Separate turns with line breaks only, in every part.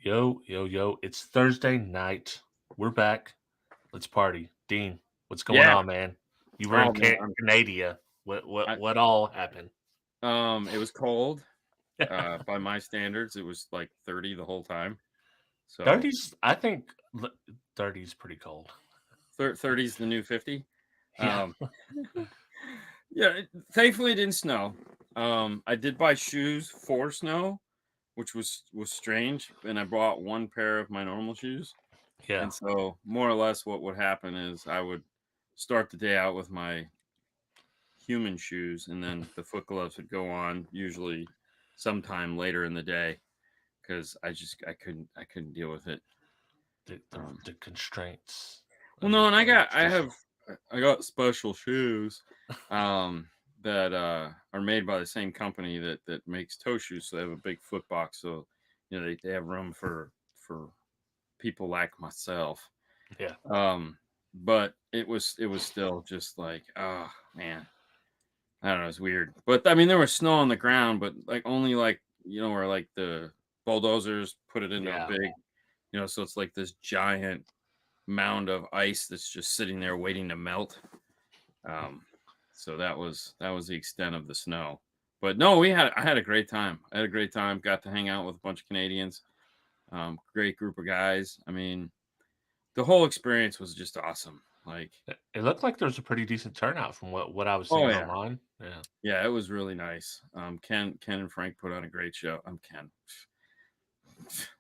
Yo, yo, yo. It's Thursday night. We're back. Let's party. Dean, what's going
Yeah.
on, man? You were in
Oh man.
Canada. What what
I,
what all happened?
it was cold. By my standards, it was like 30 the whole time. So
30s, I think 30's pretty cold.
30 is the new 50.
Yeah.
Um, yeah. Thankfully, it didn't snow. I did buy shoes for snow, which was strange, and I bought one pair of my normal shoes.
Yeah.
And so, more or less, what would happen is I would start the day out with my human shoes, and then the foot gloves would go on usually sometime later in the day because I couldn't deal with it.
The the,
Um,
the constraints
well,
of
no, and
of the position.
I got special shoes that are made by the same company that makes toe shoes, so they have a big foot box, so they have room for people like myself.
Yeah.
Um, but it was still just like, oh man, I don't know, it's weird. But I mean, there was snow on the ground, but like only like where like the bulldozers put it into a
Yeah.
big, so it's like this giant mound of ice that's just sitting there waiting to melt. Um, so that was the extent of the snow. But no, I had a great time. I had a great time. Got to hang out with a bunch of Canadians. Great group of guys. I mean, the whole experience was just awesome. Like,
It looked like there was a pretty decent turnout from what I was
oh
seeing
yeah,
online. Yeah.
yeah, it was really nice. Ken and Frank put on a great show. I'm Ken.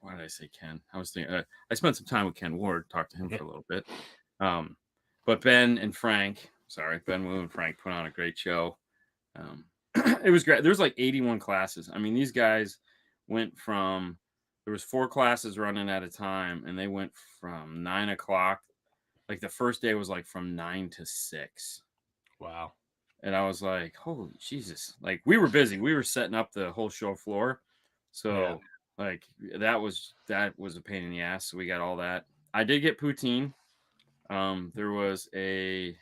Why did I say Ken? I was thinking I spent some time with Ken Ward, talked to him
Yeah.
for a little bit. Um, but Ben and Frank, sorry, Ben Wu and Frank put on a great show. Um, it was great. There was like 81 classes. I mean, these guys went from there was 4 classes running at a time, and they went from 9 o'clock. Like the first day was like from 9 to 6.
Wow.
And I was like, "Holy Jesus!" Like we were busy. We were setting up the whole show floor,
Yeah.
so like that was a pain in the ass. So we got all that. I did get poutine. There was a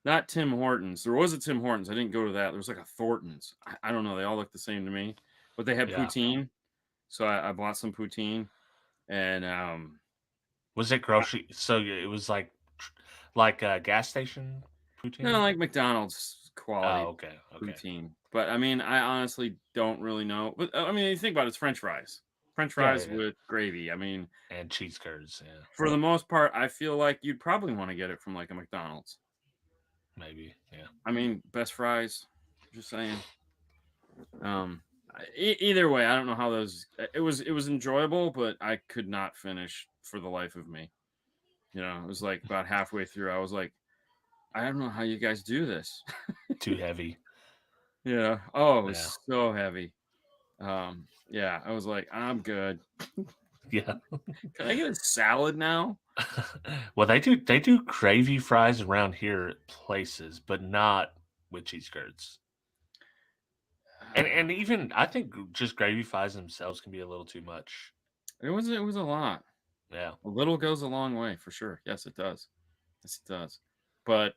not Tim Hortons. There was a Tim Hortons. I didn't go to that. There was like a Thornton's. I don't know. They all look the same to me, but they had
Yeah.
poutine. So I bought some poutine, and
Was it grocery? So it was like a gas station
no,
poutine?
like McDonald's
Oh,
quality
okay, okay.
poutine. But I mean, I honestly don't really know. But I mean, you think about it, it's French fries. French
Yeah, yeah,
fries
yeah.
with gravy. I mean,
And cheese curds, yeah,
for the most part, I feel like you'd probably want to get it from like a McDonald's.
maybe, yeah.
I mean, best fries. Just saying. Um, Either way, I don't know how those. It was enjoyable, but I could not finish for the life of me. It was like about halfway through, I was like, I don't know how you guys do this.
Too heavy.
Yeah. Oh, it
Yeah,
was so heavy. Yeah, I was like, I'm good.
yeah.
Can I get a salad now?
Well, they do gravy fries around here at places, but not with cheese curds. And even I think just gravy fries themselves can be a little too much.
It was a lot.
Yeah,
A little goes a long way for sure. Yes, it does. Yes, it does. But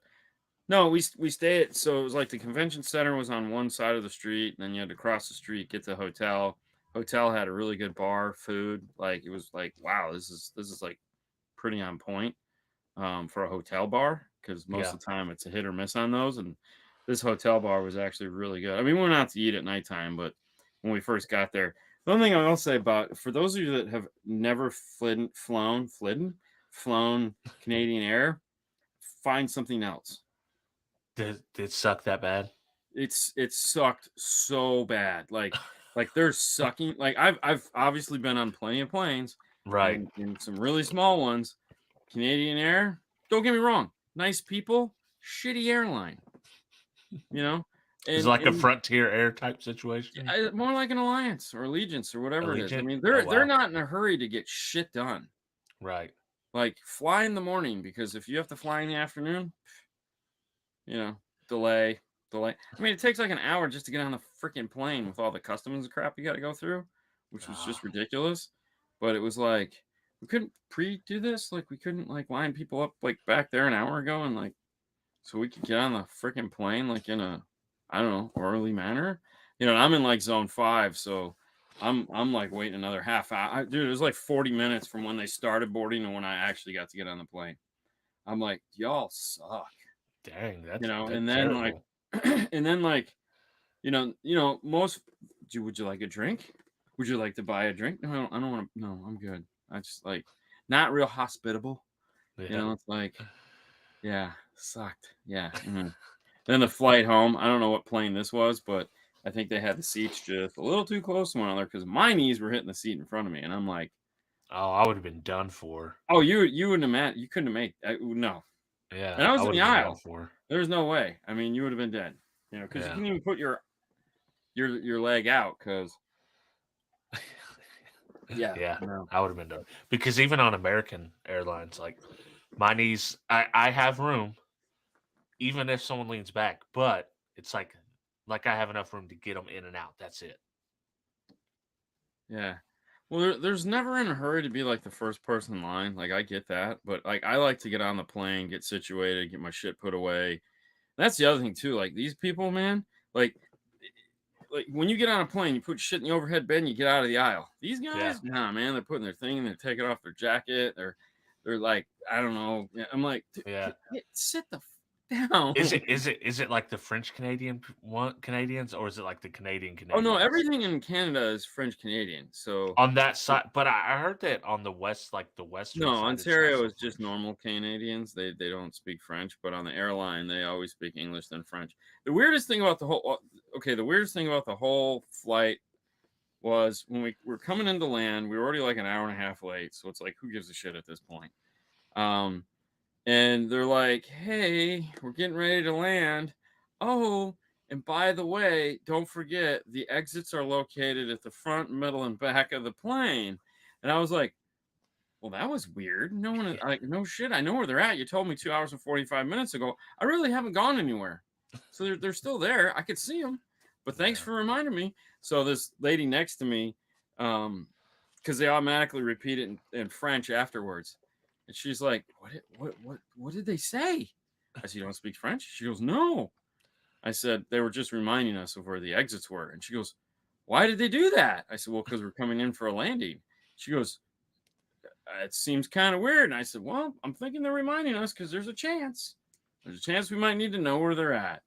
no, we stay at so it was like the convention center was on one side of the street, and then you had to cross the street, get to the hotel. Hotel had a really good bar, food. Like it was like, wow, this is like pretty on point for a hotel bar because most
yeah.
of the time it's a hit or miss on those. And this hotel bar was actually really good. I mean, we went out to eat at nighttime, but when we first got there, the only thing I will say about for those of you that have never flown Canadian Air, find something else.
Did it suck that bad?
It sucked so bad. Like they're sucking. Like I've obviously been on plenty of planes
Right.
and in some really small ones. Canadian Air, don't get me wrong, nice people, shitty airline, you know,
Is it
and
like a
and
Frontier Air type situation?
more like an Alliance or Allegiance or whatever it is. I
Allegiant?
mean,
Oh,
they're
wow.
not in a hurry to get shit done.
Right.
Like fly in the morning because if you have to fly in the afternoon, you know, delay, delay. I mean, it takes like an hour just to get on the freaking plane with all the customs crap you got to go through, which was
Ah,
just ridiculous. But it was like we couldn't pre-do this. Like we couldn't like line people up like back there an hour ago and like so we could get on the freaking plane like in a I don't know early manner. And I'm in like zone 5, so I'm like waiting another half hour. Dude, it was like 40 minutes from when they started boarding to when I actually got to get on the plane. I'm like, y'all suck,
Dang,
and
that's
then like,
terrible.
and then like, most. Would you like a drink? Would you like to buy a drink? No, I don't want to. No, I'm good. I just like not real hospitable.
Yeah.
It's like, yeah, sucked. Yeah. Mhm. Then the flight home. I don't know what plane this was, but I think they had the seats just a little too close to one another because my knees were hitting the seat in front of me, and I'm like,
Oh, I would have been done for.
oh, you wouldn't have you couldn't have made no.
Yeah,
And I
I
was in
would
the
have been done
aisle.
for.
There's no way. I mean, you would have been dead. Because you
Yeah.
couldn't even put your leg out. Because yeah,
Yeah,
no.
I would have been done. Because even on American Airlines, like my knees, I have room, even if someone leans back, but it's like I have enough room to get them in and out. That's it.
Yeah. Well, there's never in a hurry to be like the first person in line. Like I get that, but like I like to get on the plane, get situated, get my shit put away. That's the other thing too. Like these people, man. Like, like when you get on a plane, you put shit in the overhead bin, you get out of the aisle. These
Yeah.
guys, nah, man. They're putting their thing, they're taking off their jacket. They're like, I don't know. Yeah, I'm like,
Yeah.
sit the down.
Is it like the French Canadian Canadians, or is it like the Canadian
Oh no,
Canadians?
everything in Canada is French Canadian. So
On that side, but I heard that on the west, like the western
no,
side, it's not
Ontario
so
is just
French.
normal Canadians. They don't speak French, but on the airline, they always speak English then French. The weirdest thing about the whole okay, the weirdest thing about the whole flight was when we were coming into land, we were already like an hour and a half late. So it's like, who gives a shit at this point? Um, and they're like, "Hey, we're getting ready to land. Oh, and by the way, don't forget the exits are located at the front, middle, and back of the plane." And I was like, well, that was weird. No one, like, no shit. I know where they're at. You told me 2 hours and 45 minutes ago. I really haven't gone anywhere. So they're still there. I could see them, but thanks
Yeah.
for reminding me. So this lady next to me, because they automatically repeat it in French afterwards, and she's like, what did they say? I said, you don't speak French? She goes, no. I said, they were just reminding us of where the exits were. And she goes, why did they do that? I said, well, because we're coming in for a landing. She goes, it seems kind of weird. And I said, well, I'm thinking they're reminding us because there's a chance. There's a chance we might need to know where they're at.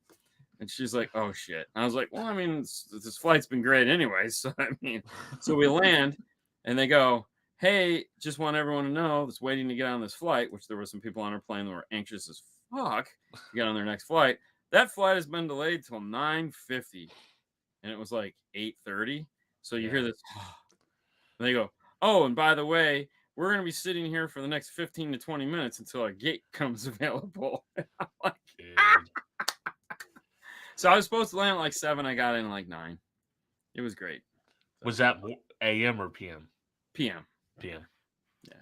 And she's like, oh shit. And I was like, well, I mean, this flight's been great anyway. So, I mean, so we land and they go, hey, just want everyone to know that's waiting to get on this flight, which there were some people on our plane that were anxious as fuck to get on their next flight. That flight has been delayed till 9:50 and it was like 8:30. So you hear
Yeah.
this, and they go, oh, and by the way, we're going to be sitting here for the next 15 to 20 minutes until a gate comes available. I'm like,
Dude.
so I was supposed to land at like 7. I got in at like 9. It was great.
Was
So
that AM or PM?
PM.
PM.
Yeah.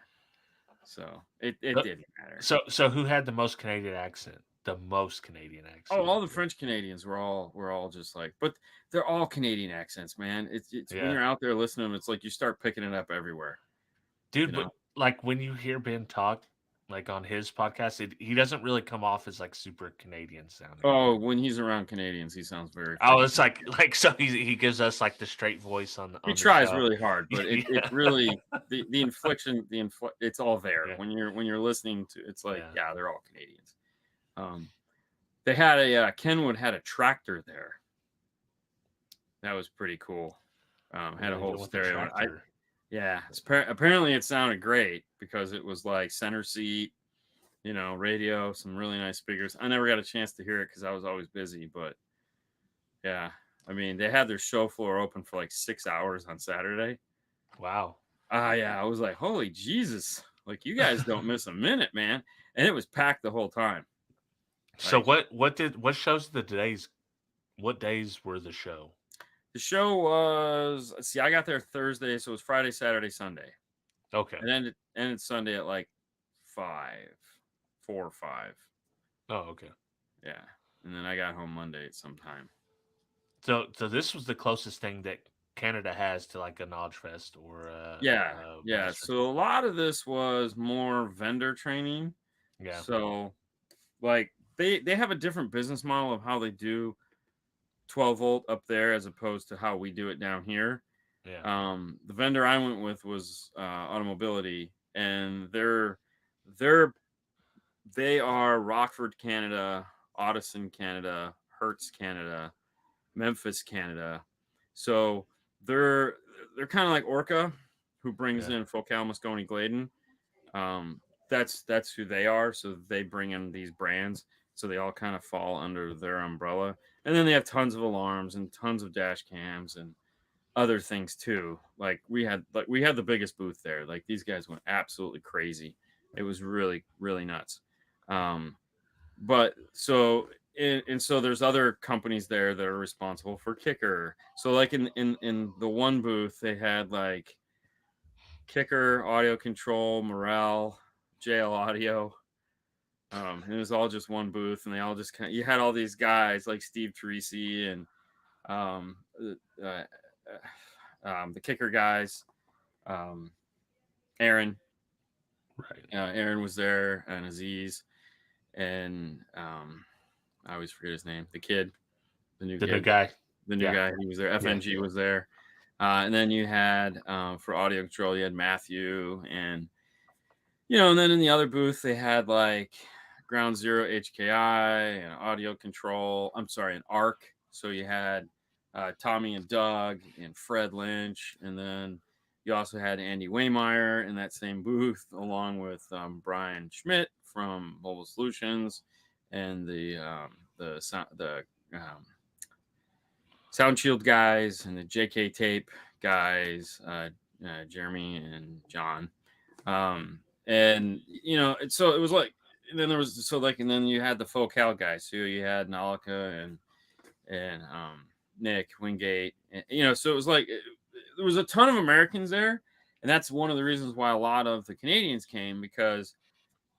So it
Uh,
didn't matter.
So who had the most Canadian accent? The most Canadian
Oh,
accent.
all the French Canadians were all just like, but they're all Canadian accents, man. It's when
Yeah.
you're out there listening, it's like you start picking it up everywhere. You
Dude, but
know.
like when you hear Ben talk, like on his podcast, he doesn't really come off as like super Canadian sounding.
Oh, when he's around Canadians, he sounds very
Oh,
freaking.
it's like so he gives us like the straight voice
He
on the
tries
show.
really hard, but it
Yeah.
really the infliction it's all there
Yeah.
when you're listening to it's like
Yeah.
yeah they're all Canadians. They had a Kenwood had a tractor there. That was pretty cool.
What
Had
are
a
they
whole
doing with the
stereo.
tractor?
Apparently it sounded great because it was like center seat, radio, some really nice speakers. I never got a chance to hear it because I was always busy, but yeah, I mean they had their show floor open for like 6 hours on Saturday.
Wow.
Yeah, I was like, holy Jesus. Like you guys don't miss a minute, man. And it was packed the whole time.
So
Like
what shows the days what days were the show?
the show was let's see, I got there Thursday, so it was Friday, Saturday, Sunday.
Okay.
And then it ended Sunday at like 5, 4 or 5.
Oh, okay.
Yeah. And then I got home Monday at some time.
So this was the closest thing that Canada has to like a Nodge Fest or
Yeah.
a
Yeah.
Bass
So a lot of this was more vendor training.
Yeah.
So like they have a different business model of how they do 12 volt up there as opposed to how we do it down here.
Yeah.
The vendor I went with was Automobility, and they are Rockford, Canada, Audison, Canada, Hertz, Canada, Memphis, Canada. So they're they're kind of like Orca, who brings
Yeah.
in Focal, Moscone, Gladen. Um, that's who they are. So they bring in these brands. So they all kind of fall under their umbrella. And then they have tons of alarms and tons of dash cams and other things too. We had the biggest booth there. Like these guys went absolutely crazy. It was really, really nuts. Um, but so and so there's other companies there that are responsible for Kicker. So like in the one booth they had like Kicker, Audio Control, Morel, JL Audio. And it was all just one booth, and they all just kind of, you had all these guys like Steve Teresi and um, uh, uh, the Kicker guys, um, Aaron.
Right.
Aaron was there, and Aziz, and I always forget his name. The kid, the new
The new
kid,
guy.
the new
Yeah.
guy. He was there.
Yeah.
FNG was there, and then you had for audio control, you had Matthew, and and then in the other booth they had like Ground Zero HKI and audio control. I'm sorry, an ARC. So you had Tommy and Doug and Fred Lynch, and then you also had Andy Waymeyer in that same booth, along with Brian Schmidt from Mobile Solutions and the Sound Shield guys and the JK Tape guys, Jeremy and John. And so it was like, and then there was and then you had the Focal guys. So you had Nalika and Nick Wingate, and, so it was like there was a ton of Americans there, and that's one of the reasons why a lot of the Canadians came, because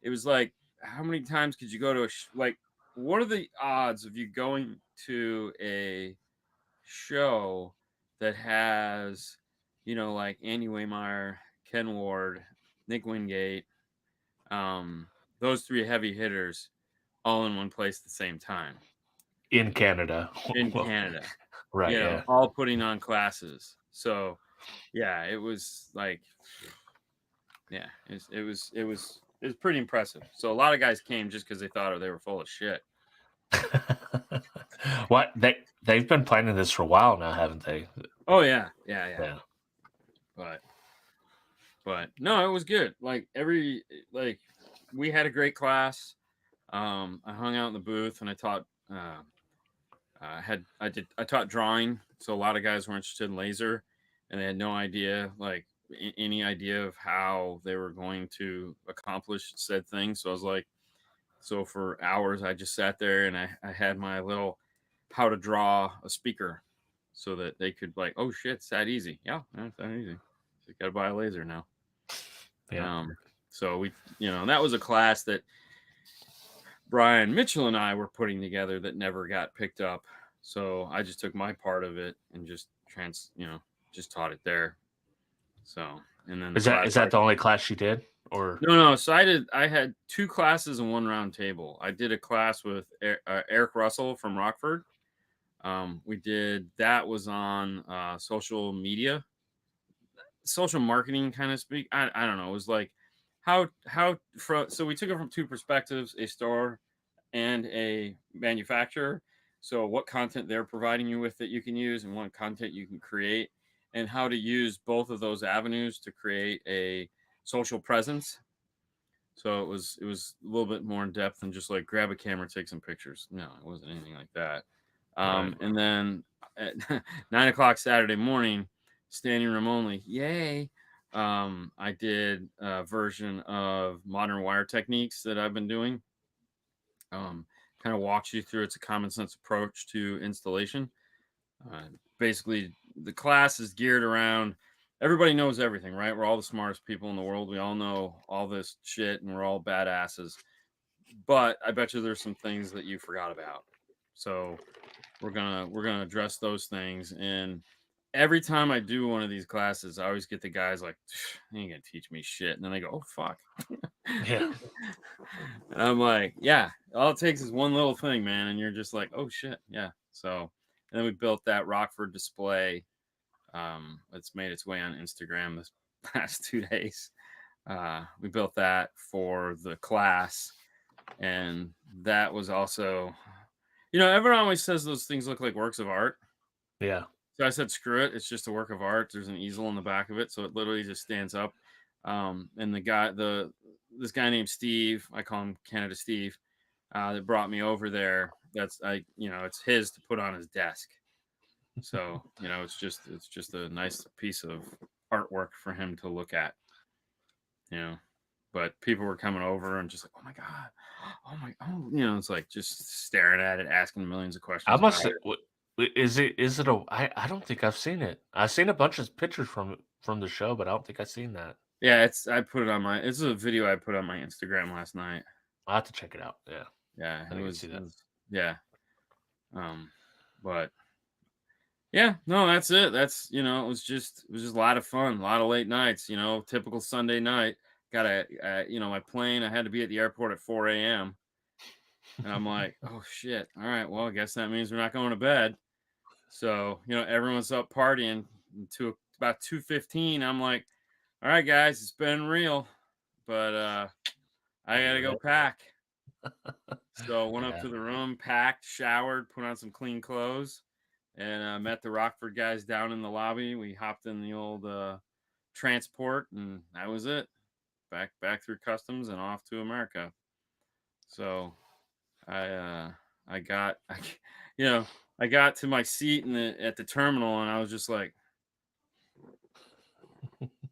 it was like, how many times could you go to what are the odds of you going to a show that has like Andy Waymeyer, Ken Ward, Nick Wingate, those three heavy hitters all in one place at the same time
In Canada.
in Canada,
Right. Yeah.
all putting on classes. So yeah, it was like, yeah, it was pretty impressive. So a lot of guys came just because they thought they were full of shit.
What they've been planning this for a while now, haven't they?
Oh yeah.
Yeah.
But no, it was good. Like we had a great class. I hung out in the booth and I taught I taught drawing. So a lot of guys were interested in laser, and they had no idea, like any idea of how they were going to accomplish said thing. So I was like, so for hours I just sat there and I had my little how to draw a speaker, so that they could like, oh shit, it's that easy. Yeah, it's that easy. You gotta buy a laser now.
Yeah.
So we, that was a class that Brian Mitchell and I were putting together that never got picked up. So I just took my part of it and just just taught it there. So, and then
Is that the only class you did, or
no? So I had two classes and one round table. I did a class with Eric Russell from Rockford. We did that was on social media, social marketing kind of speak. I don't know. It was like so we took it from two perspectives: a store and a manufacturer. So what content they're providing you with that you can use, and what content you can create, and how to use both of those avenues to create a social presence. So it was a little bit more in depth than just like grab a camera, take some pictures. No, it wasn't anything like that.
Right.
And then at 9:00 Saturday morning, standing room only, yay. I did a version of modern wire techniques that I've been doing. Kind of walks you through. It's a common sense approach to installation. Basically, the class is geared around everybody knows everything, right? We're all the smartest people in the world. We all know all this shit, and we're all badasses. But I bet you there's some things that you forgot about. So we're gonna address those things. And every time I do one of these classes, I always get the guys like, "You ain't gonna teach me shit," and then they go, "Oh fuck."
Yeah.
And I'm like, yeah, all it takes is one little thing, man. And you're just like, oh shit. Yeah. So, and then we built that Rockford display It's made its way on Instagram this past 2 days. We built that for the class, and that was also, everyone always says those things look like works of art.
Yeah.
So I said, screw it. It's just a work of art. There's an easel in the back of it, so it literally just stands up. And this guy named Steve, I call him Canada Steve, that brought me over there. It's his to put on his desk. So it's just a nice piece of artwork for him to look at. But people were coming over and just like, oh my god, it's like just staring at it, asking millions of
I
questions
must
about
say,
it.
is it I don't think I've seen it. I've seen a bunch of pictures from the show, but I don't think I've seen that.
Yeah, it's a video I put on my Instagram last night.
I'll have to check it out. Yeah.
Yeah,
I
it
think I
was,
see that.
yeah. But yeah, no, that's it. It was just a lot of fun, a lot of late nights, typical Sunday night. My plane, I had to be at the airport at 4 a.m. And I'm like, oh shit. All right, well, I guess that means we're not going to bed. So, everyone's up partying to about 2:15. I'm like, all right, guys, it's been real, but I gotta go pack. So went up
Yeah.
to the room, packed, showered, put on some clean clothes, and met the Rockford guys down in the lobby. We hopped in the old transport, and that was it. Back through customs and off to America. So I got I got to my seat at the terminal, and I was just like,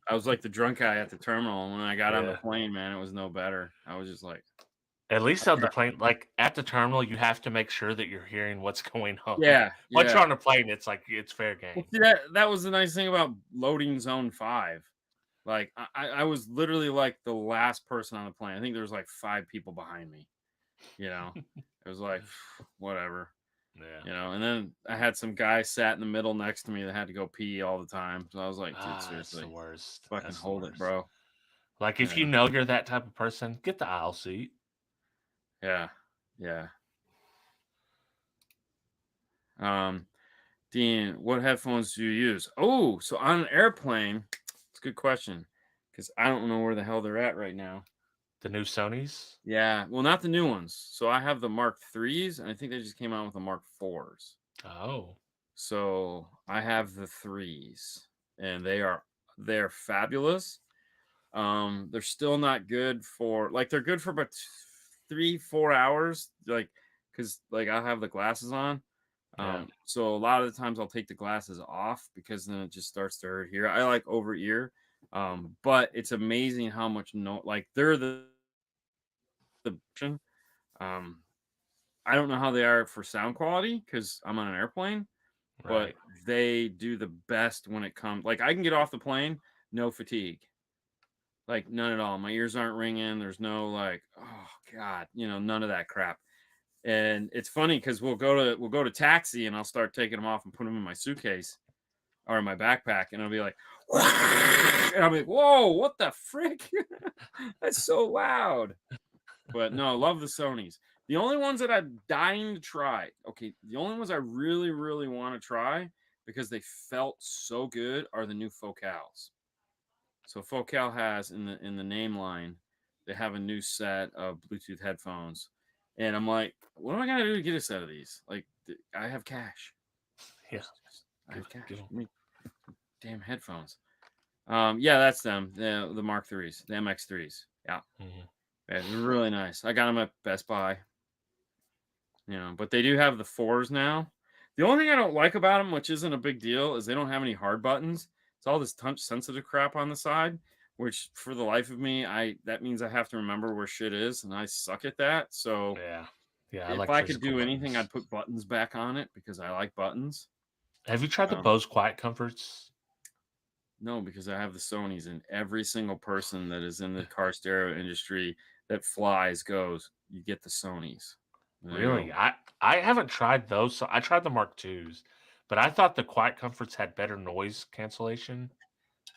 I was like the drunk guy at the terminal. And when I got on the
Yeah.
plane, man, it was no better. I was just like,
At least on the plane, like at the terminal, you have to make sure that you're hearing what's going on.
yeah,
Once you're
yeah.
on a plane, it's like it's fair
Well,
game.
see, that was the nice thing about loading zone 5. Like I was literally like the last person on the plane. I think there was like 5 people behind me. It was like whatever.
Yeah.
And then I had some guy sat in the middle next to me that had to go pee all the time. So I was like, dude,
That's the
seriously,
worst.
fucking
That's the
hold it,
worst.
bro.
Like if
Yeah,
you know you're that type of person, get the aisle seat.
yeah, yeah. Um, Dean, what headphones do you use? Oh, so on an airplane, it's a good question because I don't know where the hell they're at right now.
The new Sonys.
Yeah, well, not the new ones. So I have the Mark IIIs, and I think they just came out with the Mark IVs.
Oh.
So I have the threes, and they're fabulous. They're still not good for they're good for about 3-4 hours, because I'll have the glasses on.
Yeah.
So a lot of the times I'll take the glasses off because then it just starts to hurt here. I like over ear. But it's amazing how much they're the um I don't know how they are for sound quality because I'm on an airplane, but
Right.
they do the best when it comes. Like I can get off the plane, no fatigue, like none at all. My ears aren't ringing. There's no oh god, none of that crap. And it's funny because we'll go to taxi and I'll start taking them off and put them in my suitcase or in my backpack, and I'll be like, and I'll be like, whoa, what the frick? That's so loud. But no, love the Sonys. The only ones that I'm dying to try, okay, the only ones I really, really want to try because they felt so good are the new Focals. So Focal has in the name line, they have a new set of Bluetooth headphones. And I'm like, what am I gonna do to get a set of these? Like, I have cash.
Yeah.
I have cash.
Give 'em.
Give me damn headphones. Yeah, that's them. The Mark IIIs, the MX3s. Yeah.
Mhm.
Yeah, they're really nice. I got them at Best Buy. But they do have the 4s now. The only thing I don't like about them, which isn't a big deal, is they don't have any hard buttons. It's all this touch sensitive crap on the side, which for the life of me, that means I have to remember where shit is, and I suck at that. So
Yeah. Yeah. I
if
like
I could
physical
do anything,
buttons.
I'd put buttons back on it because I like buttons.
Have you tried the
Um,
Bose Quiet Comforts?
no, because I have the Sonys, and every single person that is in the car stereo industry that flies goes, you get the Sonys. And I go,
Really? I haven't tried those. So I tried the Mark IIs, but I thought the Quiet Comforts had better noise cancellation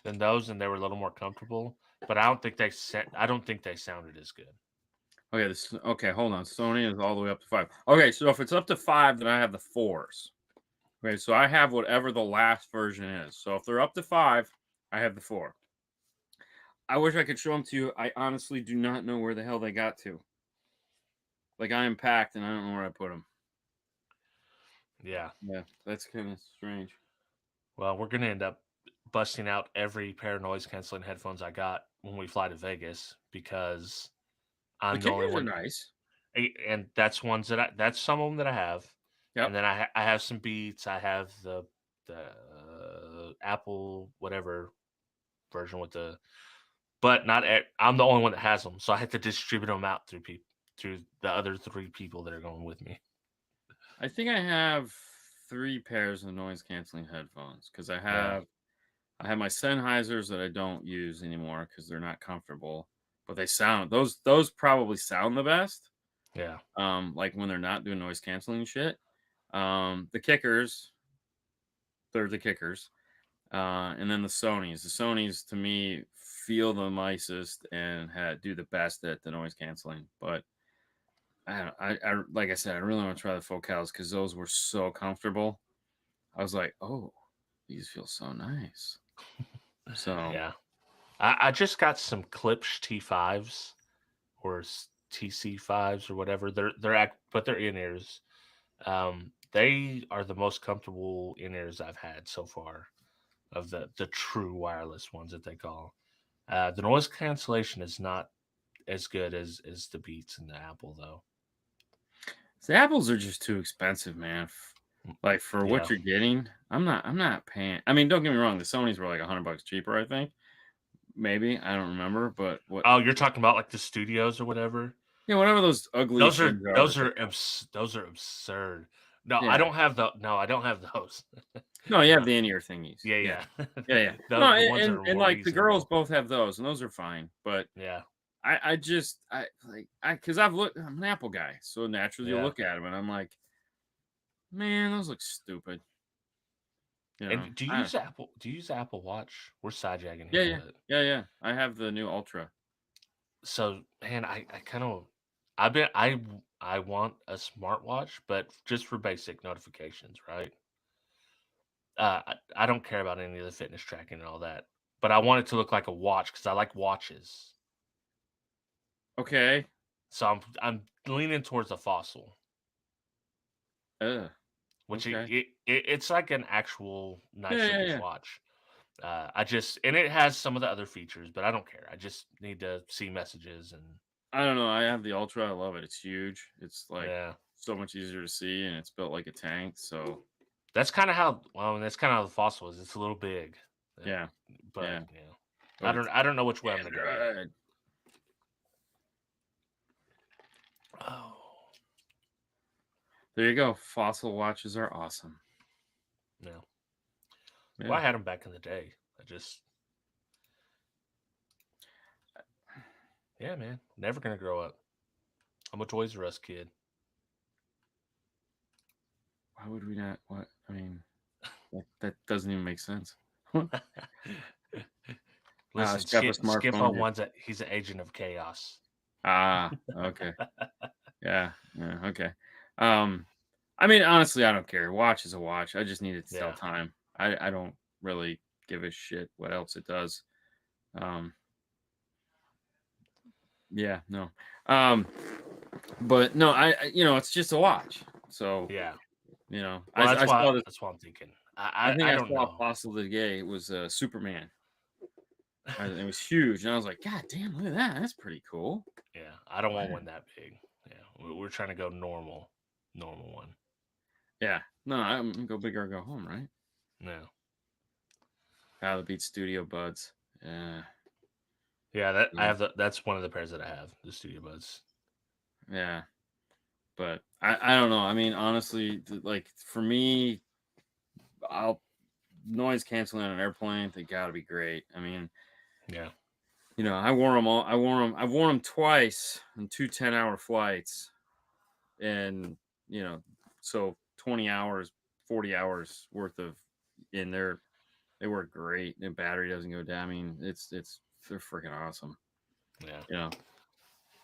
than those, and they were a little more comfortable. But I don't think they sounded as good.
okay, hold on. Sony is all the way up to 5. Okay, so if it's up to 5, then I have the 4s. Okay, so I have whatever the last version is. So if they're up to 5, I have the 4. I wish I could show them to you. I honestly do not know where the hell they got to. Like, I am packed and I don't know where I put them.
Yeah.
Yeah, that's kind of strange.
Well, we're gonna end up busting out every pair of noise canceling headphones I got when we fly to Vegas because
The
I'm the only
kickers are
one.
nice.
And that's ones that that's some of them that I have, and
Yep.
then I have some Beats. I have the Apple whatever version with the, but not. I'm the only one that has them, so I have to distribute them out through the other 3 people that are going with me.
I think I have 3 pairs of noise canceling headphones because
Yeah,
I have my Sennheisers that I don't use anymore because they're not comfortable, but they sound those probably sound the best.
yeah,
Like when they're not doing noise canceling shit. The kickers, they're the kickers. And then the Sonys. The Sonys to me feel the nicest and do the best at the noise canceling. But I like I said, I really want to try the Focals because those were so comfortable. I was like, oh, these feel so nice. So
yeah. I just got some Klipsch T5s or TC5s or whatever. But they're in ears. They are the most comfortable in ears I've had so far of the true wireless ones that they call. The noise cancellation is not as good as the Beats and the Apple though.
the apples are just too expensive, man. Like for what
Yeah.
you're getting, I'm not paying. I mean, don't get me wrong, the Sonys were like $100 cheaper, I think. Maybe. I don't remember, but what
Oh, you're talking about like the studios or whatever.
yeah, whatever those ugly
Those are
things are
those
that they
are
have.
those are absurd. No, I
Yeah.
don't have the no, I don't have those.
No, you have
No.
the in-ear thingies.
Yeah,
Yeah.
yeah.
Yeah, yeah.
the
No,
the ones that are
and
more
like the girls
reasonable.
both have those, and those are fine. But
Yeah,
I just I like I because I've looked. I'm an Apple guy, so naturally you
yeah.
look at them, and I'm like, man, those look stupid. You know,
And do you use Apple? Do you use Apple Watch? We're sidejagging
yeah,
here,
yeah,
but
yeah, yeah. I have the new Ultra.
so man, I kind of I want a smartwatch, but just for basic notifications, right? I don't care about any of the fitness tracking and all that, but I want it to look like a watch because I like watches.
Okay.
So I'm leaning towards a Fossil,
Ugh.
which
Okay.
it's like an actual
Yeah,
nice
yeah,
looking
yeah.
watch. I just and it has some of the other features, but I don't care. I just need to see messages and
I don't know. I have the Ultra. I love it. It's huge. It's like
yeah.
so much easier to see, and it's built like a tank. So
That's kind of how well, and that's kind of how the Fossil is. It's a little big, uh,
yeah,
but
yeah.
yeah,
But it's
I don't know which way I'm gonna go yet.
Android.
Oh
There you go. Fossil watches are awesome.
no, well
Yeah.
I had them back in the day. I just yeah man, never gonna grow up. I'm a Toys R Us kid.
Why would we not? What? I mean, that doesn't even make sense.
Listen,
Strap a
Skip
smartphone.
on one's he's an agent of chaos.
Okay. Yeah. Yeah. Okay. Um, I mean, honestly, I don't care. Watch is a watch. I just need it to tell
Yeah,
time. I don't really give a shit what else it does. Um, yeah, no. Um, but no, it's just a watch. So,
yeah.
I
Well,
I saw this.
that's what I'm thinking.
I think
I
I
don't
saw a
know.
fossil today. It was Superman. It was huge, and I was like, God damn, look at that. That's pretty cool.
Yeah, I don't
Wow.
want one that big. Yeah, we're trying to go normal one.
Yeah. No, I'm gonna go big or go home, right?
No.
How to beat Studio Buds. Yeah.
Yeah, that I
Yeah.
have that's one of the pairs that I have, the Studio Buds.
Yeah. But I don't know. I mean, honestly, like for me, I'll noise canceling on an airplane. They gotta be great. I mean,
Yeah.
I wore them all. I've worn them twice on 2 10-hour flights, and so 20 hours, 40 hours worth of in there. They work great. The battery doesn't go down. I mean, they're freaking awesome.
Yeah.
You know,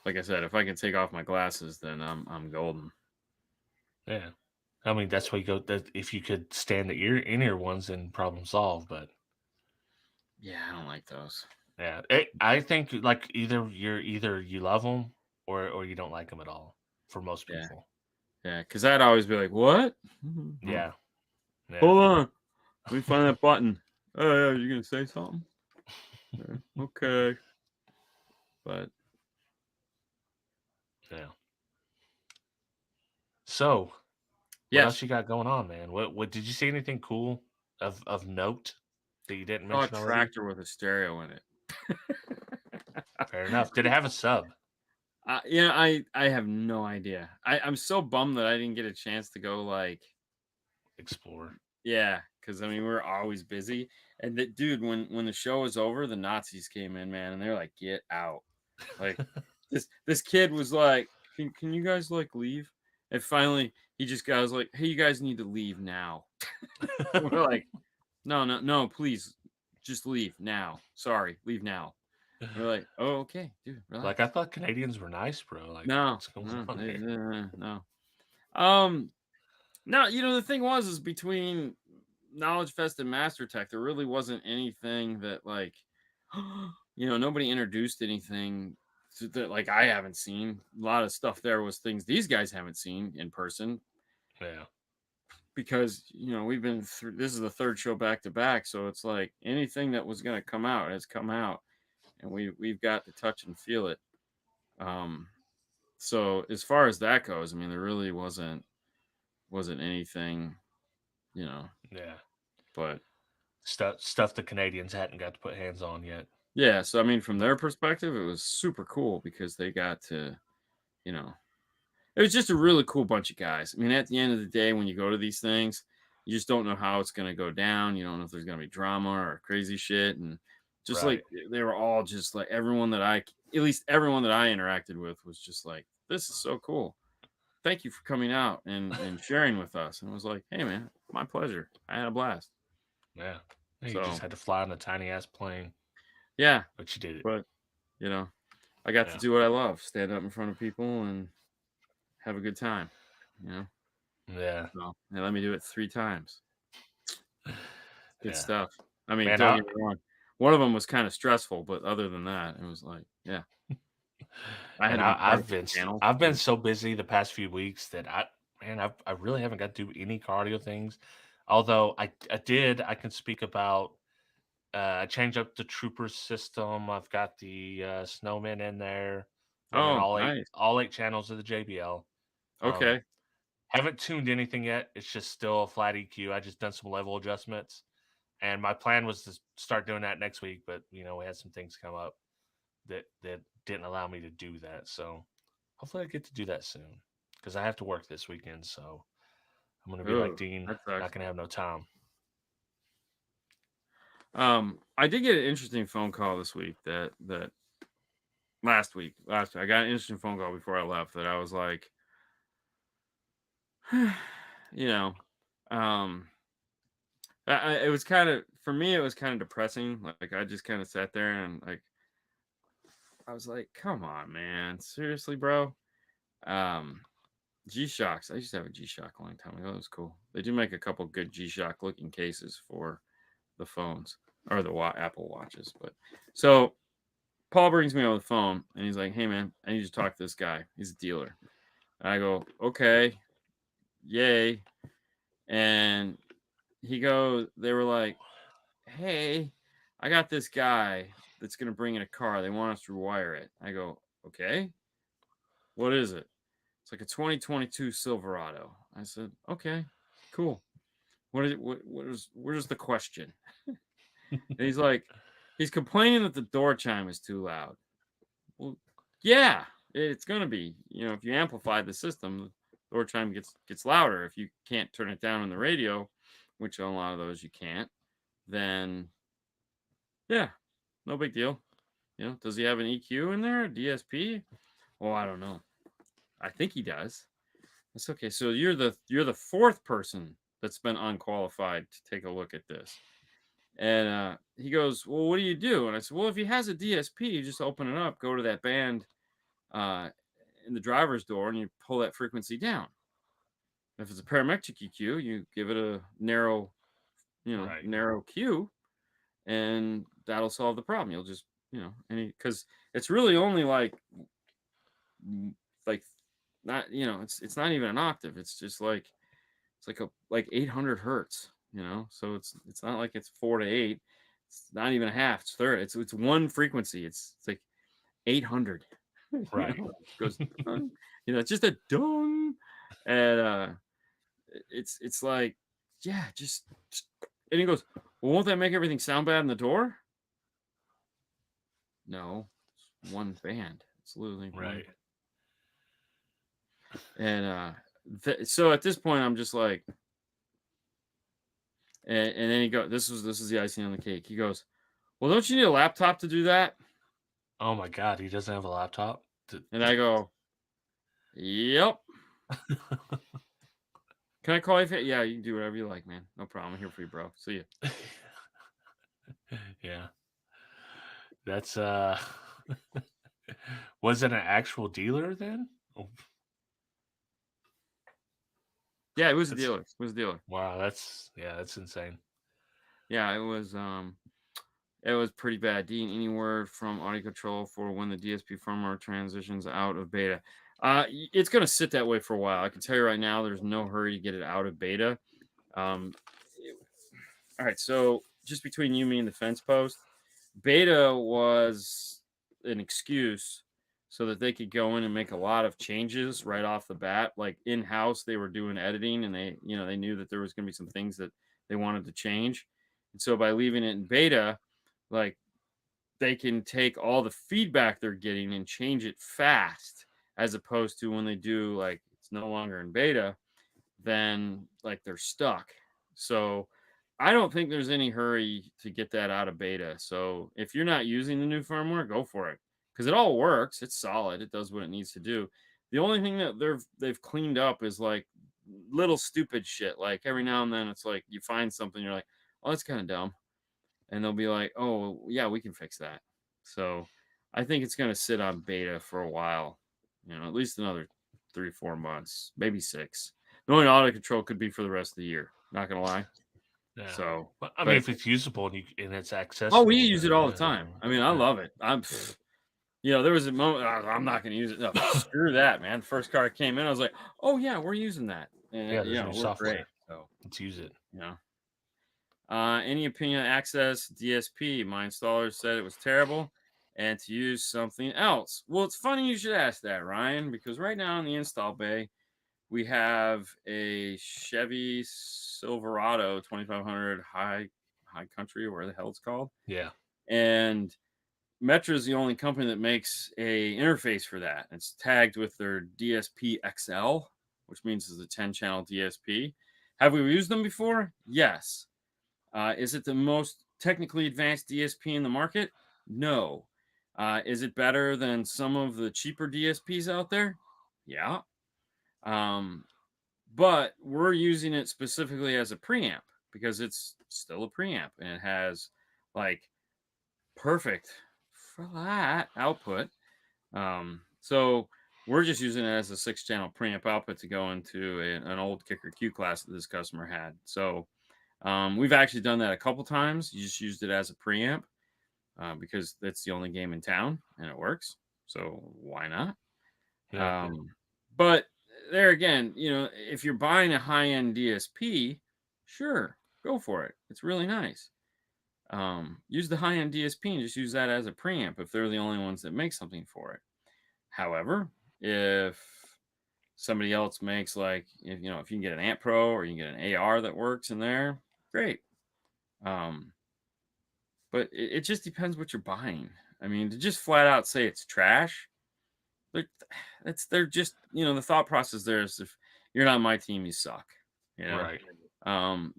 like I said, if I can take off my glasses, then I'm golden.
Yeah. I mean, that's why you go. That if you could stand the in-ear ones, then problem solved. But
Yeah, I don't like those.
yeah, I think like either you love them or you don't like them at all. For most
Yeah,
people,
yeah, because I'd always be like, "What?
yeah, yeah,
Hold on, let me find that button." Oh yeah, you gonna say something? Yeah, okay, but
yeah. So, what else
yes,
you got going on, man? What did you see anything cool of note that you didn't
saw a
mention already?
tractor with a stereo in it.
Fair enough. Did it have a sub?
Yeah, I have no idea. I'm so bummed that I didn't get a chance to go like,
Explorer.
yeah, because I mean we're always busy. And that dude, when the show was over, the Nazis came in, man, and they're like, "Get out!" Like this kid was like, "Can you guys like leave?" And finally, he just got was like, "Hey, you guys need to leave now." We're like, "No, no, no, please, just leave now. Sorry, leave now." We're like, "Oh, okay, dude,
Like I
relax."
thought Canadians were nice, bro. Like
No,
what's going
no,
on here?
no. Um, No, the thing was is between Knowledge Fest and Master Tech, there really wasn't anything that like, nobody introduced anything that like I haven't seen. A lot of stuff there was things these guys haven't seen in person
Yeah.
because we've been through. This is the third show back to back, so it's like anything that was going to come out has come out, and we've got to touch and feel it. Um, so as far as that goes, I mean, there really wasn't anything, you know,
Yeah.
but
Stuff the Canadians hadn't got to put hands on yet.
yeah, so I mean, from their perspective, it was super cool because they got to, you know, it was just a really cool bunch of guys. I mean, at the end of the day, when you go to these things, you just don't know how it's going to go down. You don't know if there's going to be drama or crazy shit. And just like
Right.
they were all just like at least everyone that I interacted with was just like, this is so cool. Thank you for coming out and sharing with us. And I was like, hey, man, my pleasure. I had a blast.
Yeah. Yeah, you just
So,
had to fly on a tiny ass plane,
yeah,
but you did it.
but, you know, I got to
Yeah.
do what I love, stand up in front of people and have a good time, you know?
Yeah.
So, they let me do it 3 times. Good
Yeah.
stuff. I mean,
Man,
don't get me wrong. One of them was kinda stressful, but other than that, it was like, yeah, I had
and
to be part of
I've
the
been
panel.
I've
It
been
was
so busy the past few weeks that I really haven't got to do any cardio things. Although I can speak about I changed up the trooper system. I've got the snowmen in there, running
oh, nice.
all 8 channels of the JBL. Um,
Okay.
haven't tuned anything yet. It's just still a flat EQ. I just done some level adjustments, and my plan was to start doing that next week. But we had some things come up that didn't allow me to do that. So hopefully I get to do that soon because I have to work this weekend. So I'm gonna be like
Ooh,
Dean,
that
not
sucks.
gonna have no time.
I did get an interesting phone call this week that last week, I got an interesting phone call before I left that I was like, you know, um it was kind of for me. It was kind of depressing. Like I just kind of sat there and like I was like, "Come on, man, seriously, bro." Um, G Shocks. I used to have a G Shock a long time ago. It was cool. They do make a couple good G Shock looking cases for the phones or the Apple watches. But so Paul brings me on the phone and he's like, "Hey, man, I need you to talk to this guy. He's a dealer." And I go, "Okay, yay." And they were like, hey, I got this guy that's going to bring in a car. They want us to rewire it. I go, okay, what is it? It's like a 2022 Silverado. I said, okay, cool. What is where's the question? And he's like, he's complaining that the door chime is too loud. Well, yeah, it's going to be. If you amplify the system, the door chime gets louder. If you can't turn it down on the radio, which on a lot of those you can't, then yeah, no big deal. Does he have an EQ in there? DSP? Well, I don't know. I think he does. That's okay. So you're the fourth person that's been unqualified to take a look at this. And he goes, well, what do you do? And I said, well, if he has a DSP, you just open it up, go to that band uh, in the driver's door, and you pull that frequency down. If it's a parametric EQ, you give it a narrow,
Right.
narrow Q, and that'll solve the problem. You'll just, because it's really only mm, like not, it's not even an octave. It's just it's like 800 hertz, so it's not like it's 4 to 8. It's not even a half. It's third. It's one frequency. It's like 800.
Right.
It goes dun, it's just a dung, and it's like, yeah, and he goes, well, won't that make everything sound bad in the door? No, it's one band. It's literally one.
Right.
And so at this point, I'm just like, and then this is the icing on the cake. He goes, well, don't you need a laptop to do that?
Oh my God, he doesn't have a laptop.
And I go, yep. Can I call you? Yeah, you can do whatever you like, man. No problem. I'm here for you, bro. See ya.
Yeah. That's was it an actual dealer then? Oh,
Yeah, it was a
that's
dealer. It was a dealer.
wow, that's insane.
Yeah, it was pretty bad. Dean, any word from audio control for when the DSP firmware transitions out of beta? It's going to sit that way for a while. I can tell you right now, there's no hurry to get it out of beta. Um, all right, so just between you, me, and the fence post, beta was an excuse so that they could go in and make a lot of changes right off the bat. Like in house, they were doing editing, and they knew that there was going to be some things that they wanted to change. And so by leaving it in beta, like they can take all the feedback they're getting and change it fast, as opposed to when they do like it's no longer in beta, then like they're stuck. So I don't think there's any hurry to get that out of beta. So if you're not using the new firmware, go for it, because it all works. It's solid. It does what it needs to do. The only thing that they've cleaned up is like little stupid shit. Like every now and then, it's like you find something, you're like, oh, that's kind of dumb, and they'll be like, oh yeah, we can fix that. So I think it's going to sit on beta for a while. At least another 3-4 months, maybe 6. Knowing auto control could be for the rest of the year. Not gonna lie.
Yeah.
So,
But I mean,
but
if it's usable and it's
oh, we
accessible,
use it
then
all the
yeah.
time. I mean, I
Yeah.
love it. There was a moment I'm not gonna use it. No, screw that, man. First car came in, I was like, oh yeah, we're using that, and
Yeah, there's
it
new
worked great.
software.
So,
Let's use it.
you know, any opinion on Access DSP? My installer said it was terrible, and to use something else. Well, it's funny you should ask that, Ryan, because right now in the install bay, we have a Chevy Silverado 2500 high country, or where the hell it's called.
Yeah.
And Metra is the only company that makes a interface for that. It's tagged with their DSP XL, which means it's a 10-channel DSP. Have we used them before? Yes. Is it the most technically advanced DSP in the market? No. Is it better than some of the cheaper DSPs out there? Yeah. Um, but we're using it specifically as a preamp because it's still a preamp, and it has like perfect flat output. So we're just using it as a 6-channel preamp output to go into an old Kicker Q class that this customer had. So we've actually done that a couple times. You just used it as a preamp because that's the only game in town and it works. So why not?
Yeah.
But there again, if you're buying a high-end DSP, sure, go for it. It's really nice. Use the high-end DSP and just use that as a preamp if they're the only ones that make something for it. However, if somebody else makes if you can get an Amp Pro or you can get an AR that works in there, great. But it just depends what you're buying. I mean, to just flat out say it's trash, they're just the thought process there is, if you're not my team, you suck.
Right.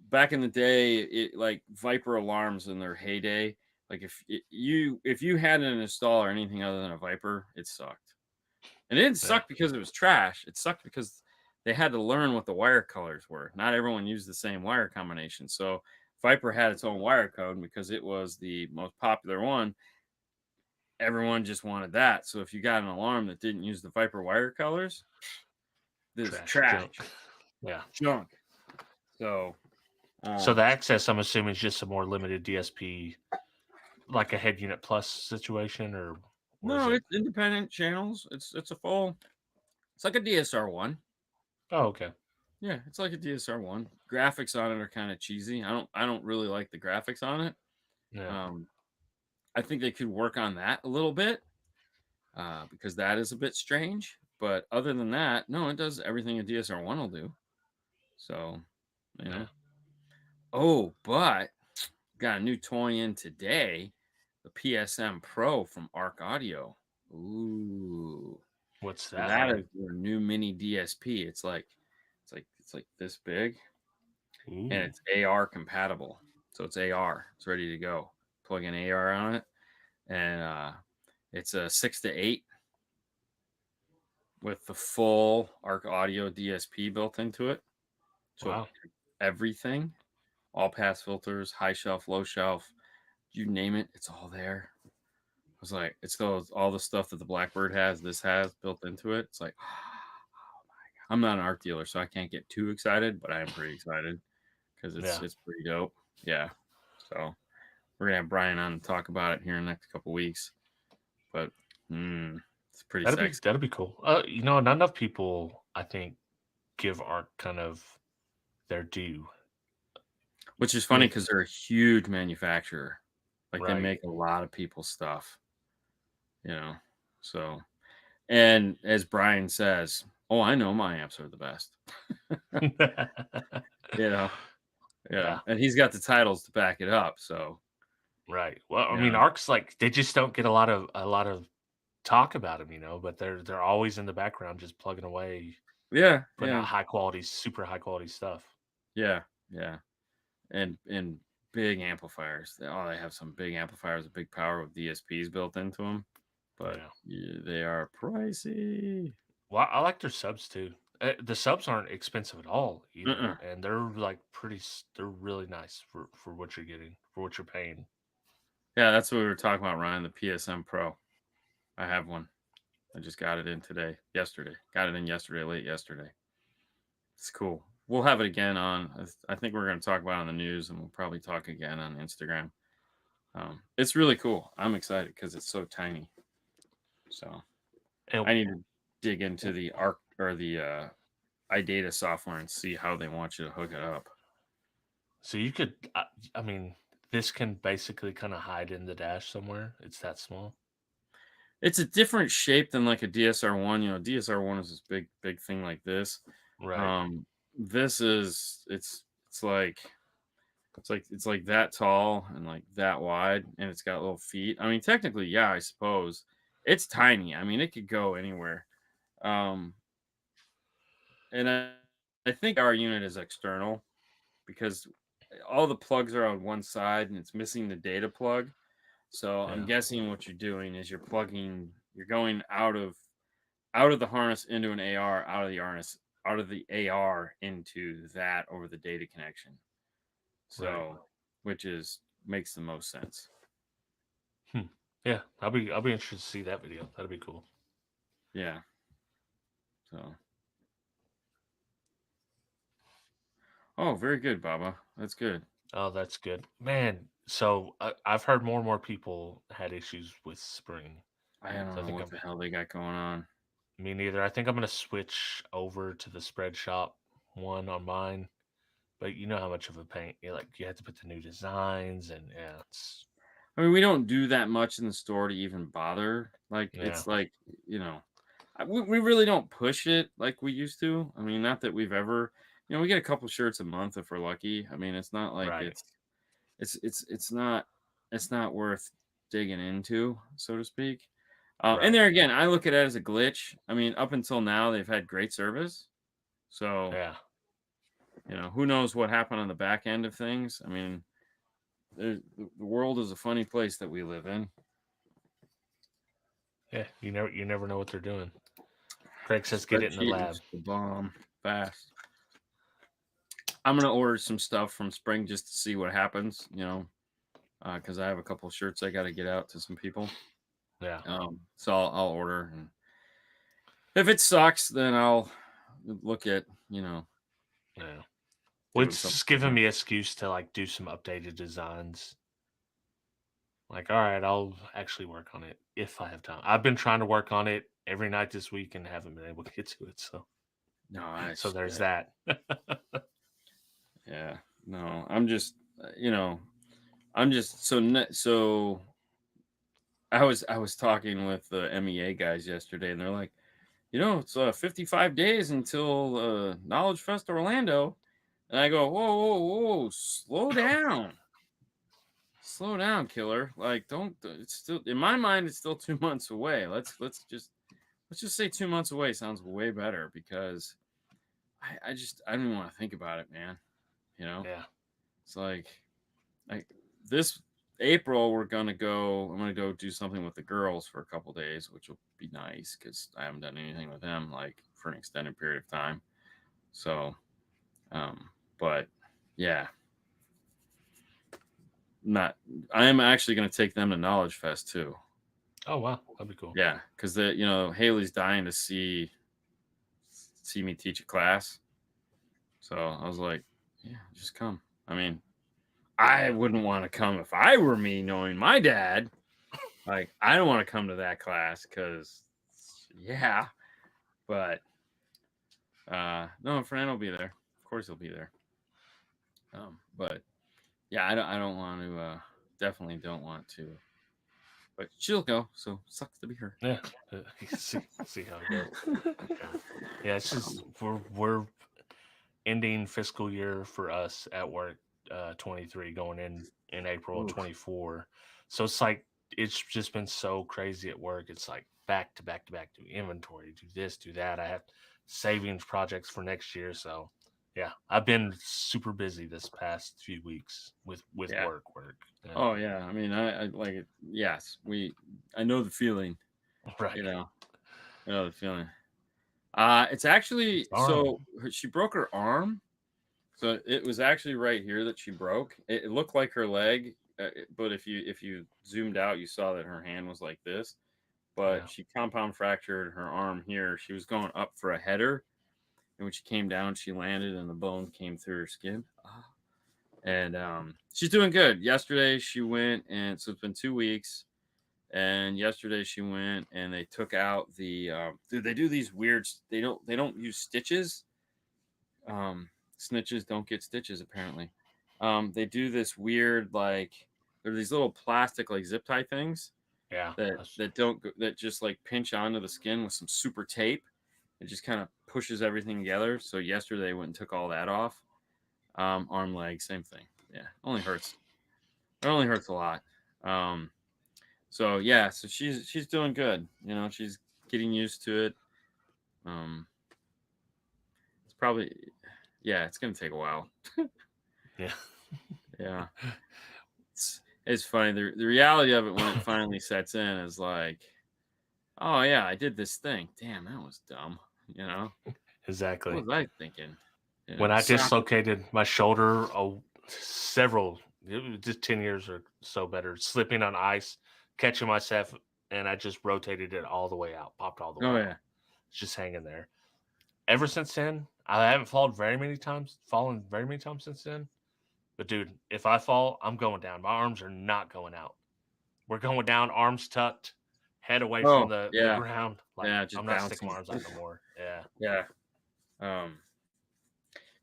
Back in the day, it like Viper alarms in their heyday. Like if you had an installer anything other than a Viper, it sucked. And it didn't suck because it was trash. It sucked because they had to learn what the wire colors were. Not everyone used the same wire combination. So Viper had its own wire code, and because it was the most popular one, everyone just wanted that. So if you got an alarm that didn't use the Viper wire colors, this is trash.
Yeah.
junk. So,
So the access, I'm assuming, is just a more limited DSP, like a head unit plus situation, or is
no,
it?
it's independent channels. It's a full. It's like a DSR one.
Oh, okay.
Yeah, it's like a DSR one. Graphics on it are kind of cheesy. I don't really like the graphics on it.
Yeah.
Um, I think they could work on that a little bit because that is a bit strange. But other than that, no, it does everything a DSR one will do. So, you
Yeah.
know. Oh, but got a new toy in today, the PSM Pro from Arc Audio. Ooh.
What's
So
that
that
like?
is their new mini DSP. It's like this big and
Ooh.
it's AR compatible. So it's AR. It's ready to go. Plug in AR on it and it's a 6 to 8 with the full Arc Audio DSP built into it. So
Wow.
everything, all pass filters, high shelf, low shelf, you name it, it's all there. I was like, it's all the stuff that the Blackbird has, this has built into it. It's like, oh my god! I'm not an art dealer, so I can't get too excited, but I am pretty excited because it's
Yeah.
it's pretty dope. Yeah. So we're gonna have Brian on to talk about it here in the next couple weeks. But it's pretty sexy.
That'd be cool. Not enough people, I think, give art kind of their due.
Which is funny
With
because they're a huge manufacturer. Like they
right.
make a lot of people's stuff, you know. So and as Brian says, oh, I know my amps are the best. You know. Yeah,
Yeah.
and he's got the titles to back it up, so,
Right. Well, I mean,
yeah.
arcs like they just don't get a lot of talk about them, but they're always in the background just plugging away,
Yeah,
putting out
yeah,
high quality, super high quality stuff.
yeah, yeah, and big amplifiers. They have some big amplifiers with big power with DSPs built into them, but,
Yeah.
yeah, they are pricey.
Well, I like their subs too. The subs aren't expensive at all either,
Uh-uh.
and they're like they're really nice for what you're getting, for what you're paying.
Yeah, that's what we were talking about, Ryan, the PSM Pro. I have one. I just got it in yesterday. Got it in yesterday, late yesterday. It's cool. We'll have it again on I think we're gonna talk about it on the news, and we'll probably talk again on Instagram. It's really cool. I'm excited because it's so tiny. So
And
I need to dig into the Arc or the iData software and see how they want you to hook it up.
so you could, I mean, this can basically kind of hide in the dash somewhere. It's that small.
It's a different shape than like a DSR one. You know, DSR one is this big thing like this.
Right.
Um, this is it's like that tall and like that wide, and it's got little feet. I mean, technically, yeah, I suppose it's tiny. I mean, it could go anywhere. Um, and I think our unit is external because all the plugs are on one side and it's missing the data plug. So I'm
Yeah.
guessing what you're doing is you're going out of the harness into an AR, out of the harness, out of the AR into that over the data connection.
Right.
So, which is makes the most sense.
Hmm. Yeah. I'll be interested to see that video. That'd be cool.
Yeah. So, oh, very good, Baba. That's good.
Oh, that's good, man. So I've heard more and more people had issues with spring.
I don't
So I
know
think
what
I'm
the hell they got going on.
me neither. I think I'm gonna switch over to the spread shop one on mine. But you know how much of a pain you have to put the new designs and yeah,
I mean, we don't do that much in the store to even bother. Like,
yeah,
it's like, you know, we really don't push it like we used to. I mean, not that we've ever, we get a couple shirts a month if we're lucky. I mean, it's not like
right,
it's not worth digging into, so to speak. And
right,
there again, I look at it as a glitch. I mean, up until now, they've had great service. So,
yeah,
who knows what happened on the back end of things? I mean, the world is a funny place that we live in.
yeah. You never know what they're doing. Craig says get it in the
Spreadsheet
lab.
is the bomb fast. I'm gonna order some stuff from Spring just to see what happens. Because I have a couple of shirts I got to get out to some people.
Yeah,
So I'll order, and if it sucks, then I'll look at
Yeah. Well,
doing
it's
something
just giving
different.
me an excuse to like do some updated designs. Like, all right, I'll actually work on it if I have time. I've been trying to work on it every night this week and haven't been able to get to it.
No,
So there's
shit.
that.
Yeah, no, I'm just, I'm just so. I was talking with the MEA guys yesterday, and they're like, it's 55 days until Knowledge Fest Orlando, and I go, whoa, whoa, whoa, slow down, killer. Like, don't. It's still in my mind. It's still 2 months away. Let's just say 2 months away sounds way better because I don't even want to think about it, man. You know,
Yeah.
it's like this April I'm gonna go do something with the girls for a couple days, which will be nice because I haven't done anything with them like for an extended period of time. So, but yeah, not. I am actually gonna take them to Knowledge Fest too.
Oh wow, that'd be cool.
Yeah, because Haley's dying to see me teach a class. So I was like, yeah, just come. I mean, I
Yeah.
wouldn't want to come if I were me, knowing my dad. Like, I don't want to come to that class because, yeah. But no, Fran will be there. Of course, he'll be there. But yeah, I don't want to. Definitely don't want to. But she'll go. So sucks to be her.
Yeah. See how it goes. Yeah, it's just we're ending fiscal year for us at work 23 going in April of
Oof.
24. So it's like it's just been so crazy at work. It's like back to back to back to inventory, do this, do that. I have savings projects for next year, so yeah, I've been super busy this past few weeks with
Yeah.
work. Yeah.
Oh yeah. I mean, I like it. Yes, I know the feeling.
Right.
You know. I know the feeling. It's actually
Arm.
she broke her arm. So it was actually right here that she broke. It looked like her leg, but if you zoomed out, you saw that her hand was like this. But
Yeah.
she compound fractured her arm here. She was going up for a header, and when she came down, she landed, and the bone came through her skin. And she's doing good. Yesterday she went, and so it's been 2 weeks. And yesterday she went, and they took out the. Dude, they do these weird. They don't use stitches. Snitches don't get stitches apparently. They do this weird like there are these little plastic like zip tie things
Yeah.
that just like pinch onto the skin with some super tape. It just kind of pushes everything together. So yesterday they went and took all that off. Arm, leg, same thing. Yeah, only hurts. It only hurts a lot. Um, so yeah, so she's doing good. She's getting used to it. Um, it's probably yeah, it's gonna take a while.
Yeah.
Yeah. It's funny. The reality of it when it finally sets in is like, oh yeah, I did this thing. Damn, that was dumb.
Exactly.
What was I thinking?
When I
Soccer.
dislocated my shoulder, it was just 10 years or so better, slipping on ice, catching myself, and I just rotated it all the way out, popped all the
Oh
way
yeah.
out. It's just hanging there. Ever since then, I haven't fallen very many times since then. But dude, if I fall, I'm going down. My arms are not going out. We're going down, arms tucked, head away from
Oh
the
yeah.
ground. Like
Yeah. Just
I'm not sticking
bouncing.
my arms out no more. Yeah.
Yeah. Um.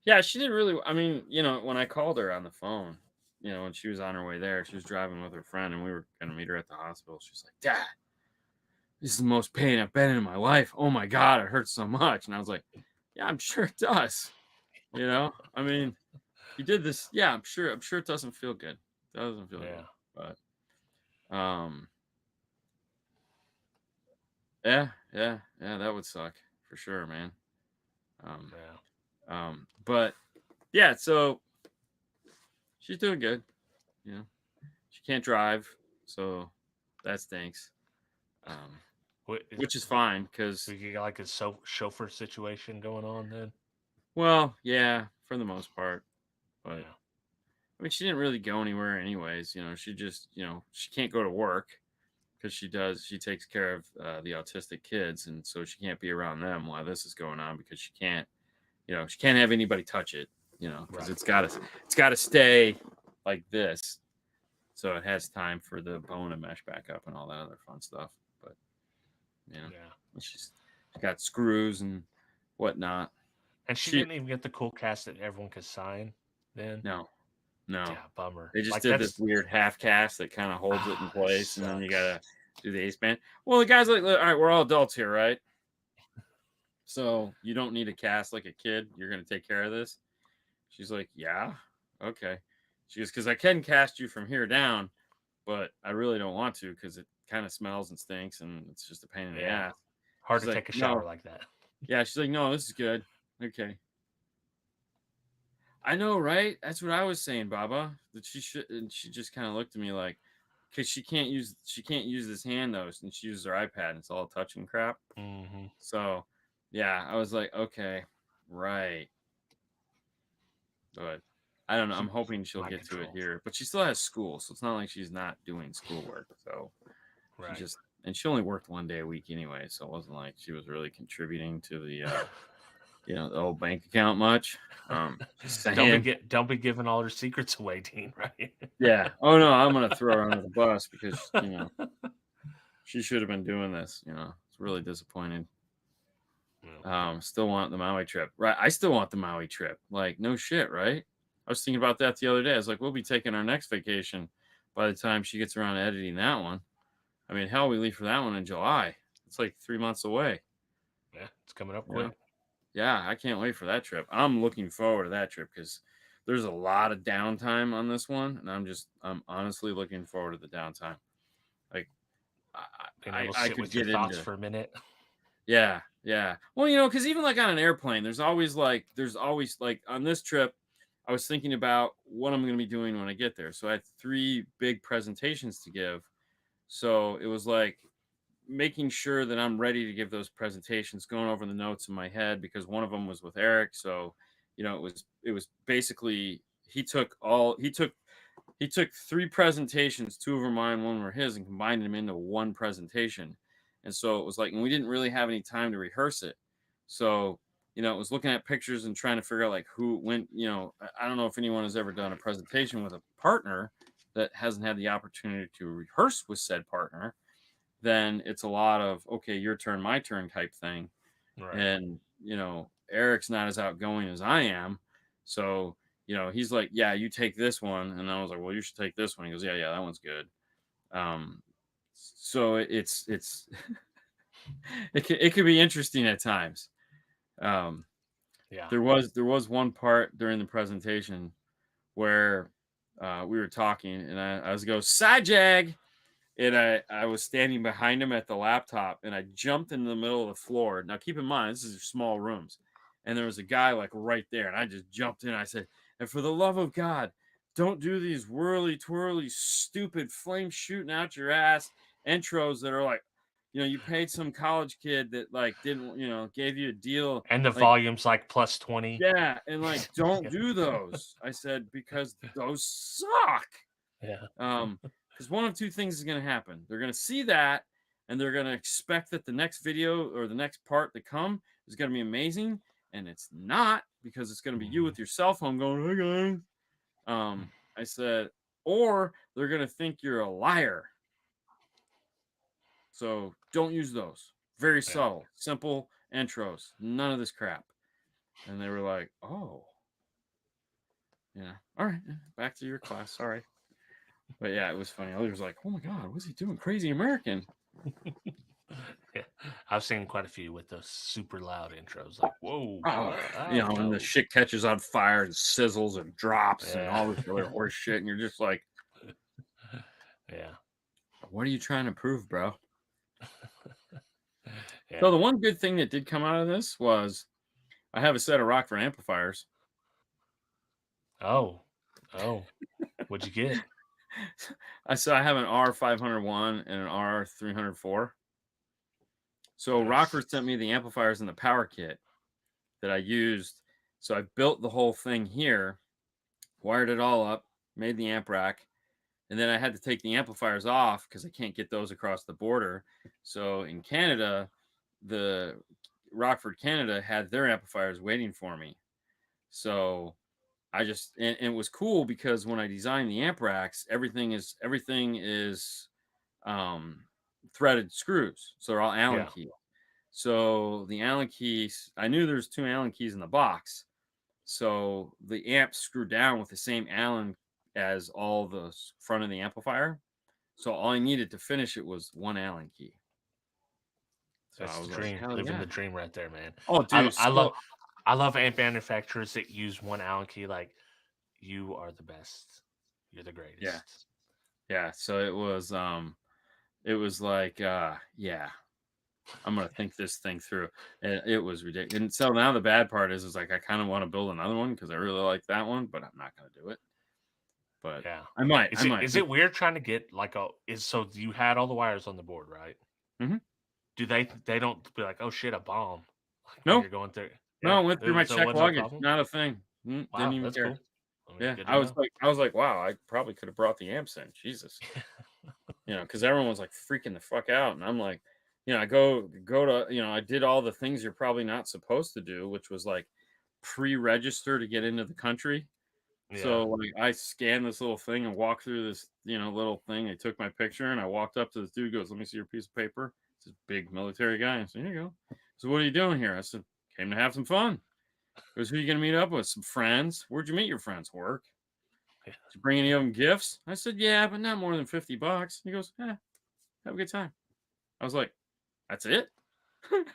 Yeah. She didn't really. I mean, when I called her on the phone, when she was on her way there, she was driving with her friend, and we were gonna meet her at the hospital. She's like, "Dad, this is the most pain I've been in my life. Oh my god, it hurts so much." And I was like, "Yeah, I'm sure it does." I mean, you did this. Yeah, I'm sure. I'm sure it doesn't feel good. It doesn't feel good.
Yeah.
But yeah, yeah, yeah, that would suck for sure, man. Um,
Yeah.
but yeah, so she's doing good. She can't drive, so that stinks. Um,
What,
which is fine because,
we got like a chauffeur situation going on then.
well, yeah, for the most part. But
Yeah.
I mean, she didn't really go anywhere, anyways. She just, she can't go to work because she takes care of the autistic kids, and so she can't be around them while this is going on because she can't she can't have anybody touch it, because
Right.
it's gotta stay like this, so it has time for the bone to mesh back up and all that other fun stuff. But
Yeah.
she's got screws and whatnot.
And she didn't even get the cool cast that everyone could sign then.
No.
Yeah, bummer.
They just
Like,
did this
that's
weird half cast that kind of holds it in
that
place, and then you gotta
sucks.
do the ace band. Well, the guy's like, all right, we're all adults here, right? So you don't need a cast like a kid. You're gonna take care of this. She's like, yeah, okay. She goes, because I can cast you from here down, but I really don't want to because it kind of smells and stinks, and it's just a pain in the
Yeah.
ass.
Hard
She's
to
like,
take a shower
no.
like that.
Yeah, she's like, no, this is good. Okay. I know, right? That's what I was saying, Baba. That she should, and she just kind of looked at me like, because she can't use this hand though, and she uses her iPad, and it's all touch and crap.
Mm-hmm.
So, yeah, I was like, okay, right, but I don't know. I'm hoping she'll
Mind
get to it
control.
here, but she still has school, so it's not like she's not doing schoolwork. So she
Right.
just, and she only worked 1 day a week anyway, so it wasn't like she was really contributing to the the old bank account much. Just saying.
Don't be giving all her secrets away, Dean, right?
Yeah. Oh no, I'm gonna throw her under the bus because she should have been doing this. It's really disappointing. Still want the Maui trip, right? I still want the Maui trip. Like, no shit, right? I was thinking about that the other day. I was like, we'll be taking our next vacation by the time she gets around to editing that one. I mean, hell, we leave for that one in July. It's like 3 months away.
Yeah, it's coming up
You know?
quick.
Yeah, I can't wait for that trip. I'm looking forward to that trip because there's a lot of downtime on this one, and I'm honestly looking forward to the downtime. Like,
Being able to
I
sit
could
with your
get
thoughts
into.
for a minute.
Yeah, yeah. Well, because even like on an airplane, there's always like on this trip, I was thinking about what I'm going to be doing when I get there. So I had 3 big presentations to give. So it was like making sure that I'm ready to give those presentations, going over the notes in my head because one of them was with Eric. So, it was basically he took 3 presentations, 2 of them mine, 1 were his, and combined them into one presentation. And so it was like, and we didn't really have any time to rehearse it. So, it was looking at pictures and trying to figure out like who went, I don't know if anyone has ever done a presentation with a partner that hasn't had the opportunity to rehearse with said partner. Then it's a lot of, okay, your turn, my turn type thing.
Right.
And, Eric's not as outgoing as I am. So, he's like, yeah, you take this one. And I was like, well, you should take this one. He goes, yeah, that one's good. So it's it could be interesting at times.
Yeah.
There was one part during the presentation where we were talking and I was go side jag. And I was standing behind him at the laptop and I jumped in the middle of the floor. Now, keep in mind, this is small rooms. And there was a guy like right there. And I just jumped in. I said, and for the love of God, don't do these whirly, twirly, stupid flame shooting out your ass intros that are like, you paid some college kid that like didn't, gave you a deal.
And the
Like,
volume's like plus 20.
yeah. And like, don't do those. I said, because those suck.
Yeah.
Because one of 2 things is going to happen. They're going to see that, and they're going to expect that the next video or the next part to come is going to be amazing, and it's not because it's going to be you with your cell phone going, "Hey guys." I said, or they're going to think you're a liar. So don't use those. Very subtle, simple intros. None of this crap. And they were like, "Oh, yeah, all right, back to your class. Sorry." But yeah, it was funny. Others was like, "Oh my God, what's he doing? Crazy American."
Yeah. I've seen quite a few with those super loud intros. Like, whoa.
And the shit catches on fire and sizzles and drops and all this other horse shit. And you're just like,
yeah.
What are you trying to prove, bro?
Yeah.
So the one good thing that did come out of this was I have a set of Rockford amplifiers.
Oh. What'd you get?
I have an R501 and an R304. So
Nice.
Rockford sent me the amplifiers and the power kit that I used. So I built the whole thing here, wired it all up, made the amp rack, and then I had to take the amplifiers off because I can't get those across the border. So in Canada, the Rockford, Canada had their amplifiers waiting for me. So I just and it was cool because when I designed the amp racks, everything is um threaded screws. So they're all Allen
Yeah.
key. So the Allen keys, I knew there's two Allen keys in the box. So the amp screwed down with the same Allen as all the front of the amplifier. So all I needed to finish it was one Allen key. So I
That's the
was like,
dream.
hell
Living
yeah.
the dream right there, man.
Oh,
I
dude.
I love
So
I love amp manufacturers that use one Allen key. Like, you are the best. You're the
yeah,
greatest.
yeah. So it was like, yeah, I'm gonna think this thing through. And it was ridiculous. And so now the bad part is like I kind of want to build another one because I really like that one, but I'm not gonna do it. But
Yeah.
I might. I
Is it
might.
is it weird trying to get like a is so you had all the wires on the board, right?
Mhm.
Do they don't be like, oh shit, a bomb, like when
No,
you're going through?
no,
Yeah.
it went through my
So it
check
wasn't no
luggage.
problem.
Not a thing. Didn't
Wow,
even
that's
care.
cool. I mean,
Yeah,
good to know.
I was like, wow, I probably could have brought the amps in. Jesus, because everyone was like freaking the fuck out, and I'm like, I go to, I did all the things you're probably not supposed to do, which was like pre-register to get into the country.
Yeah.
So like I scanned this little thing and walked through this, little thing. They took my picture and I walked up to this dude. Goes, let me see your piece of paper. It's this big military guy. I said, here you go. So what are you doing here? I said, came to have some fun. He goes, who are you gonna meet up with? Some friends. Where'd you meet your friends? Work.
Yeah.
Did you bring any of them gifts? I said, yeah, but not more than $50. He goes, have a good time. I was like, that's it?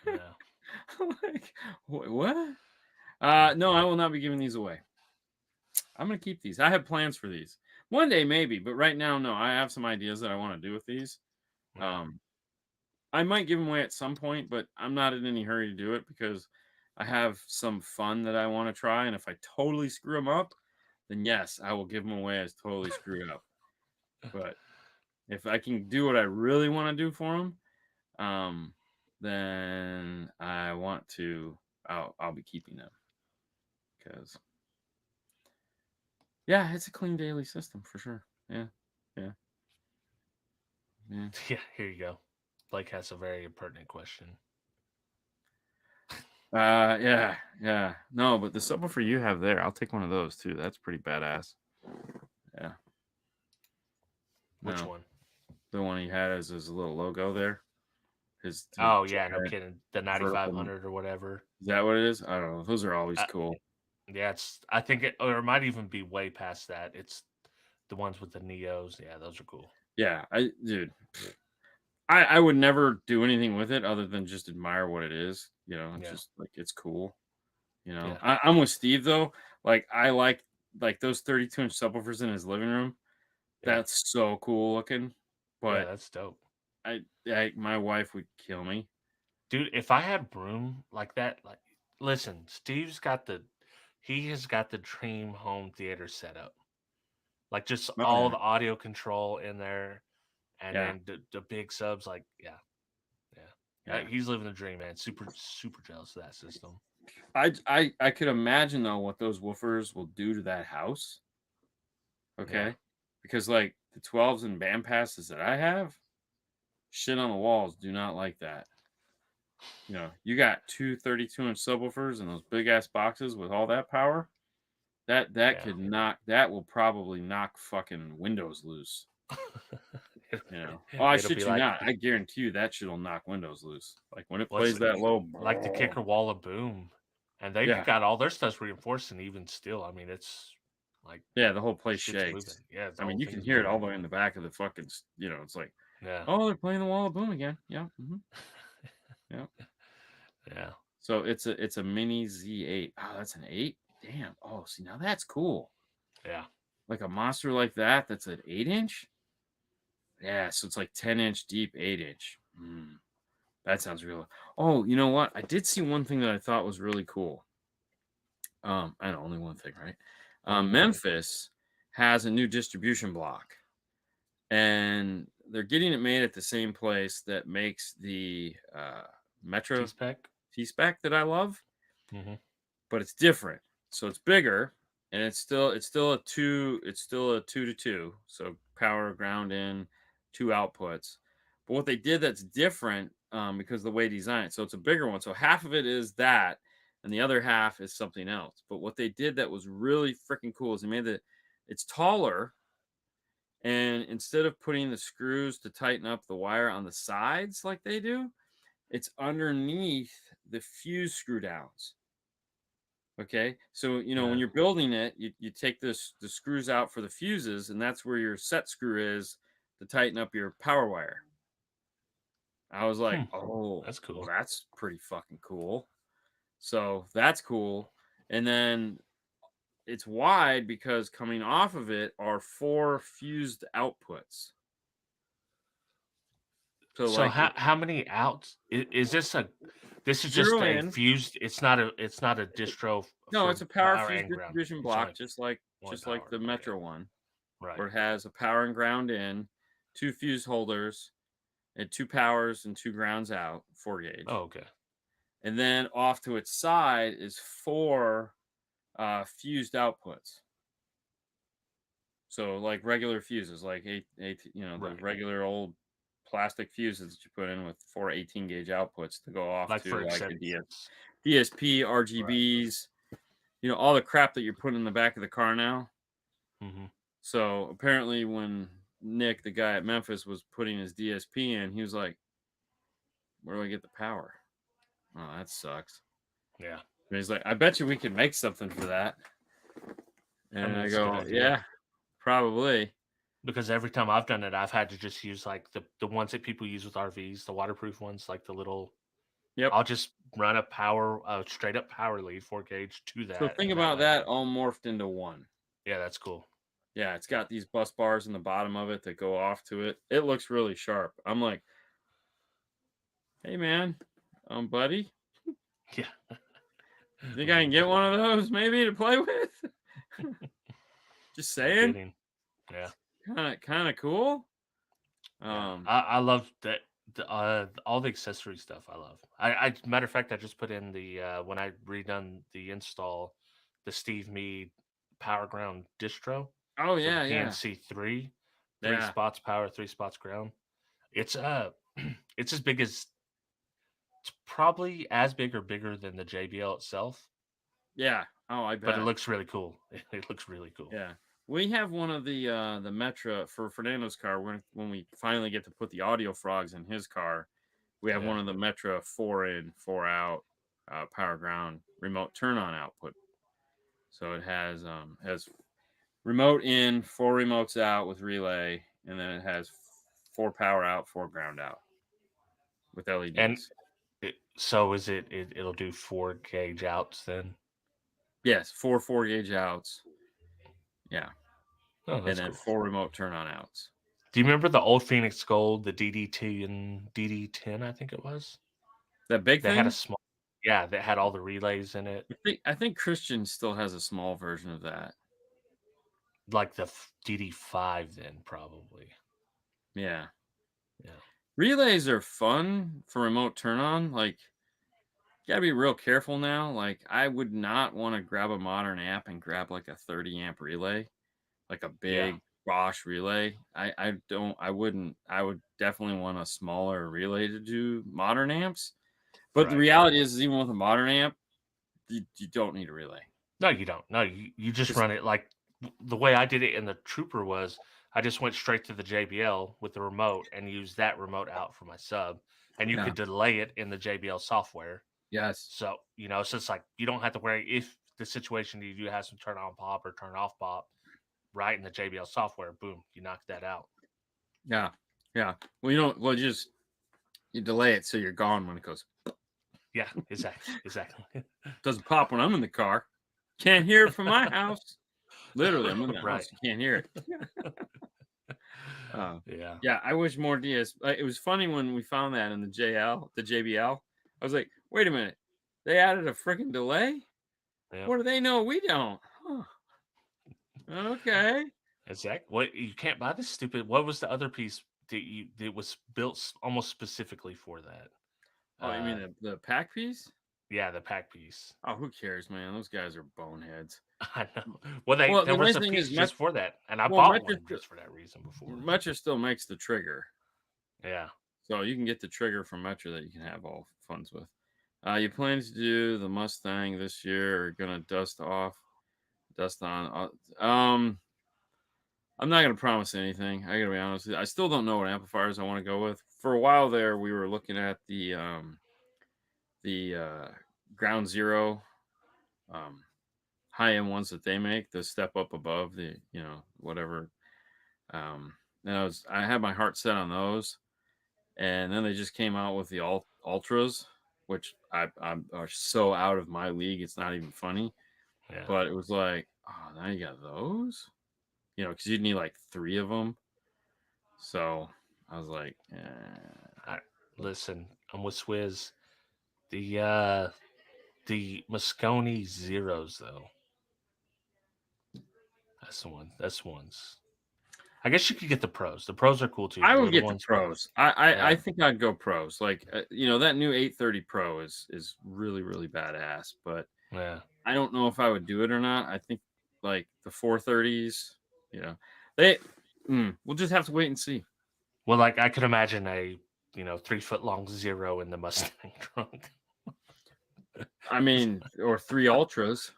Yeah.
I'm like, what? No, I will not be giving these away. I'm gonna keep these. I have plans for these. One day maybe, but right now, no. I have some ideas that I want to do with these.
Yeah.
Um, I might give them away at some point, but I'm not in any hurry to do it because I have some fun that I want to try. And if I totally screw them up, then yes, I will give them away as totally screwed up. But if I can do what I really want to do for them, then I want to. I'll be keeping them because yeah, it's a clean daily system for sure. Yeah, yeah, yeah.
Yeah. Here you go. Blake has a very pertinent question.
Yeah, yeah. No, but the subwoofer you have there, I'll take one of those too. That's pretty badass. Yeah.
Which
No,
one?
the one he had as his little logo there. His
Oh yeah, no
giant
kidding. The
vertical.
9500 or whatever.
Is that what it is? I don't know. Those are always
Uh,
cool.
yeah, I think it, or it might even be way past that. It's the ones with the Neos. Yeah, those are cool.
Yeah, dude. I would never do anything with it other than just admire what it is. It's
Yeah.
just like it's cool.
Yeah.
I'm with Steve though. Like I like those 32-inch subwoofers in his living room.
Yeah.
That's so cool looking.
Yeah,
But
that's dope.
my wife would kill me.
Dude, if I had broom like that, like, listen, he has got the dream home theater set up. Like, just
Oh
all
yeah,
the audio control in there, and
yeah,
then the big subs, like, yeah, yeah.
yeah.
He's living the dream, man. Super, super jealous of that system.
I could imagine though what those woofers will do to that house.
Yeah.
Okay, because like the 12s and band passes that I have, shit on the walls do not like that. You got two 32-inch subwoofers and those big ass boxes with all that power. That
Yeah.
could knock. That will probably knock fucking windows loose. Oh, I
It'll be
shit you
like,
not. I guarantee you that shit'll knock windows loose. Like when it
what's
plays that low.
like the kicker wall of boom. And they've
Yeah,
got all their stuff's reinforced, and even still, I mean, it's like
yeah. The whole place
shit's moving.
shakes.
Yeah, the
I mean,
whole
you can
thing's
hear it all
moving.
the way in the back of the fucking. It's like,
Yeah.
oh, they're playing the wall of boom again. Yeah, yeah.
Yeah.
So it's a mini Z8. Oh, that's an 8. Damn. Oh, see now that's cool.
Yeah.
Like a monster like that. That's an 8-inch. Yeah, so it's like 10-inch deep, 8-inch. That sounds real. Oh, you know what? I did see one thing that I thought was really cool. I know only one thing, right?
Only one thing.
Memphis has a new distribution block, and they're getting it made at the same place that makes the Metro
T-Spec.
T-Spec that I love,
Mm-hmm.
but it's different. So it's bigger, and it's still a 2 to 2, so power ground in, 2 outputs. But what they did that's different, because the way they designed it, so it's a bigger one. So half of it is that, and the other half is something else. But what they did that was really freaking cool is they made it's taller, and instead of putting the screws to tighten up the wire on the sides like they do, it's underneath the fuse screw downs. Okay, so when
Yeah.
you're building it, you take the screws out for the fuses, and that's where your set screw is to tighten up your power wire. I was like,
Hmm.
oh,
That's
well,
cool.
that's pretty fucking cool. So that's cool. And then it's wide because coming off of it are 4 fused outputs. So
So
like it's
how many outs is this a? This is just
0
a
in.
fused. It's not a distro
No,
for
it's a power
power
fuse
and ground.
distribution
It's only
block, just like
only
the
power. Okay.
Metro one,
Right.
where it has a power and ground in, 2 fuse holders, and 2 powers and 2 grounds out, 4
Oh,
gauge.
okay.
And then off to its side is 4 fused outputs. So like regular fuses, like the
Right.
regular old plastic fuses that you put in with 4 18 gauge outputs to go off
Like for
to like a
acceptance.
DSP,
Right.
RGBs, all the crap that you're putting in the back of the car now.
Hmm.
So apparently, when Nick, the guy at Memphis, was putting his DSP in, he was like, "Where do I get the power? Oh, that sucks."
Yeah.
And he's like, "I bet you we can make something for that."
I
And
mean,
I
it's a good
go,
idea
"Yeah, probably."
because every time I've done it, I've had to just use like the ones that people use with RVs, the waterproof ones, like the little.
Yep.
I'll just run a straight up power lead 4 gauge to
So
that,
think
and that
about
way.
that all morphed into one.
Yeah, that's cool.
Yeah, it's got these bus bars in the bottom of it that go off to it. It looks really sharp. I'm like, "Hey, man, buddy,
Yeah.
you think I can get one of those maybe to play with?" Just
No
saying.
kidding. Yeah.
Kind of cool.
Yeah,
Um,
I love that all the accessory stuff. I love. I matter of fact, I just put in the when I redone the install, the Steve Mead Power Ground distro.
oh
So the
yeah, yeah,
PNC three
yeah,
spots power, 3 spots ground. It's it's as big as it's probably as big or bigger than the JBL itself,
yeah. Oh, I
but it
bet.
looks really cool. It looks really cool.
Yeah. We have one of the Metra for Fernando's car. When we finally get to put the audio frogs in his car, we have
Yeah,
one of the Metra 4 in, 4 out power ground remote turn on output. So it has remote in, 4 remotes out with relay, and then it has 4 power out, 4 ground out with
and
LEDs.
so is it'll do 4 gauge outs then?
Yes, 4 4 gauge outs. Yeah.
Oh,
And
that's
then
cool.
4 remote turn on outs.
Do you remember the old Phoenix Gold, the DD2 and DD10, I think it was?
That big
They had a
thing?
small yeah, that had all the relays in it,
I think Christian still has a small version of that.
like the DD5 then probably.
Yeah.
Yeah.
Relays are fun for remote turn on. Like, you gotta be real careful now. Like, I would not want to grab a modern amp and grab like a 30 amp relay, like a
Yeah,
big Bosch relay. I wouldn't. I would definitely want a smaller relay to do modern amps. But the
right.
reality is even with a modern amp, you don't need a relay.
No, you don't. No, you just
Just
run it like the way I did it in the Trooper was I just went straight to the JBL with the remote and used that remote out for my sub, and you
yeah.
could delay it in the JBL software.
Yes.
So, so it's like you don't have to worry if the situation you do have some turn on pop or turn off pop right in the JBL software, boom, you knock that out.
Yeah. Yeah. Well, you don't. Well, you delay it so you're gone when it goes.
Yeah, exactly. Exactly.
Doesn't pop when I'm in the car. Can't hear it from my house. Literally, I'm in the
Right.
house. You can't hear it. Uh,
Yeah.
yeah, I wish more DS. It was funny when we found that in the JBL. I was like, wait a minute, they added a freaking delay.
Yeah.
What do they know? We don't. Huh. Okay.
Exactly. What you can't buy this stupid. What was the other piece that was built almost specifically for that?
Oh, you mean
Uh,
the pack piece?
yeah, the pack piece.
Oh, who cares, man? Those guys are boneheads.
I know. Well,
Well,
there
the
was
nice
a
thing
piece
is,
just for that, and I
well,
bought one just for that reason before.
Metro still makes the trigger.
Yeah.
So you can get the trigger from Metro that you can have all funds with. You plan to do the Mustang this year or gonna dust on? I'm not gonna promise anything. I gotta be honest with you. I still don't know what amplifiers I want to go with. For a while there, we were looking at the Ground Zero um, high end ones that they make, the step up above the whatever. And I had my heart set on those, and then they just came out with the ultras, which I'm are so out of my league. It's not even funny.
Yeah.
But it was like, oh, now you got those, because you'd need like 3 of them. So I was like,
Listen, I'm with Swizz. The Moscone Zeros though. That's the one. That's ones. I guess you could get the pros. The pros are cool too.
I
The
would
little
get the
ones.
pros. I
Yeah.
think I'd go pros. Like that new 830 Pro is really really badass. But
Yeah.
I don't know if I would do it or not. I think like the 430s, they we'll just have to wait and see.
Well, like I could imagine a 3 foot long zero in the Mustang trunk.
I mean, or 3 ultras.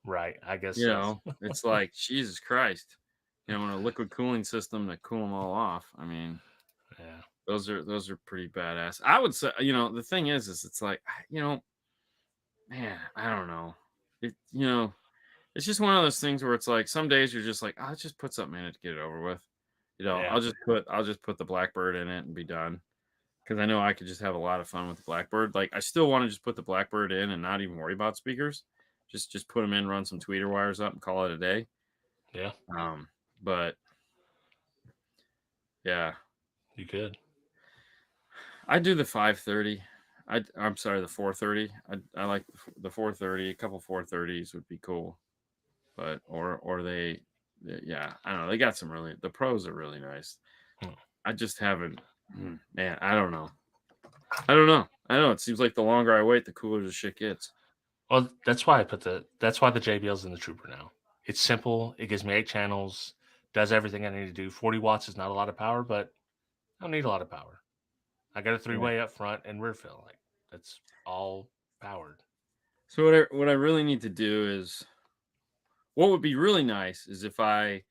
Right. I guess so.
It's like Jesus Christ. And a liquid cooling system to cool them all off. I mean,
Yeah.
those are pretty badass. I would say, the thing is it's like, man, I don't know. It's just one of those things where it's like some days you're just like, I'll just put something in it to get it over with.
Yeah.
I'll just put the Blackbird in it and be done. Because I know I could just have a lot of fun with the Blackbird. Like I still want to just put the Blackbird in and not even worry about speakers. Just put them in, run some tweeter wires up, and call it a day.
Yeah.
But yeah,
You could.
I do the 530. I'm sorry, the 430. I like the 430. A couple 430s would be cool. But or yeah, I don't know. They got the pros are really nice. I just haven't, man, I don't know. I know. It seems like the longer I wait, the cooler the shit gets.
Well, that's why that's why the JBL's in the Trooper now. It's simple. It gives me 8 channels. Does everything I need to do. 40 watts is not a lot of power, but I don't need a lot of power. I got a 3-way up front and rear fill. Like that's all powered.
So what I really need to do is, what would be really nice is if I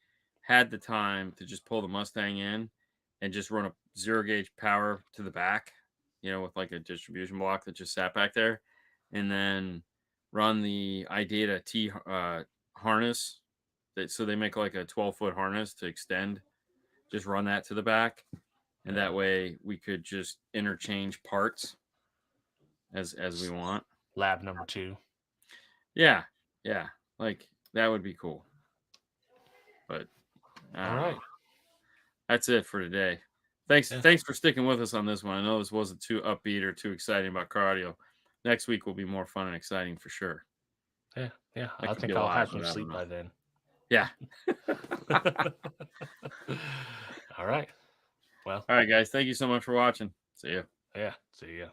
had the time to just pull the Mustang in and just run a 0 gauge power to the back, with like a distribution block that just sat back there, and then run the iData T harness. So they make like a 12-foot harness to extend. Just run that to the back, and that way we could just interchange parts as we want.
Lab number 2.
Yeah, like that would be cool. But
All right,
that's it for today. Thanks for sticking with us on this one. I know this wasn't too upbeat or too exciting about car audio. Next week will be more fun and exciting for sure.
Yeah.
That
I
could be
think
a
I'll
lie,
have
but
some
I don't
sleep
know.
by then.
Yeah.
All right. Well.
All right, guys. Thank you so much for watching. See ya.
Yeah. See ya.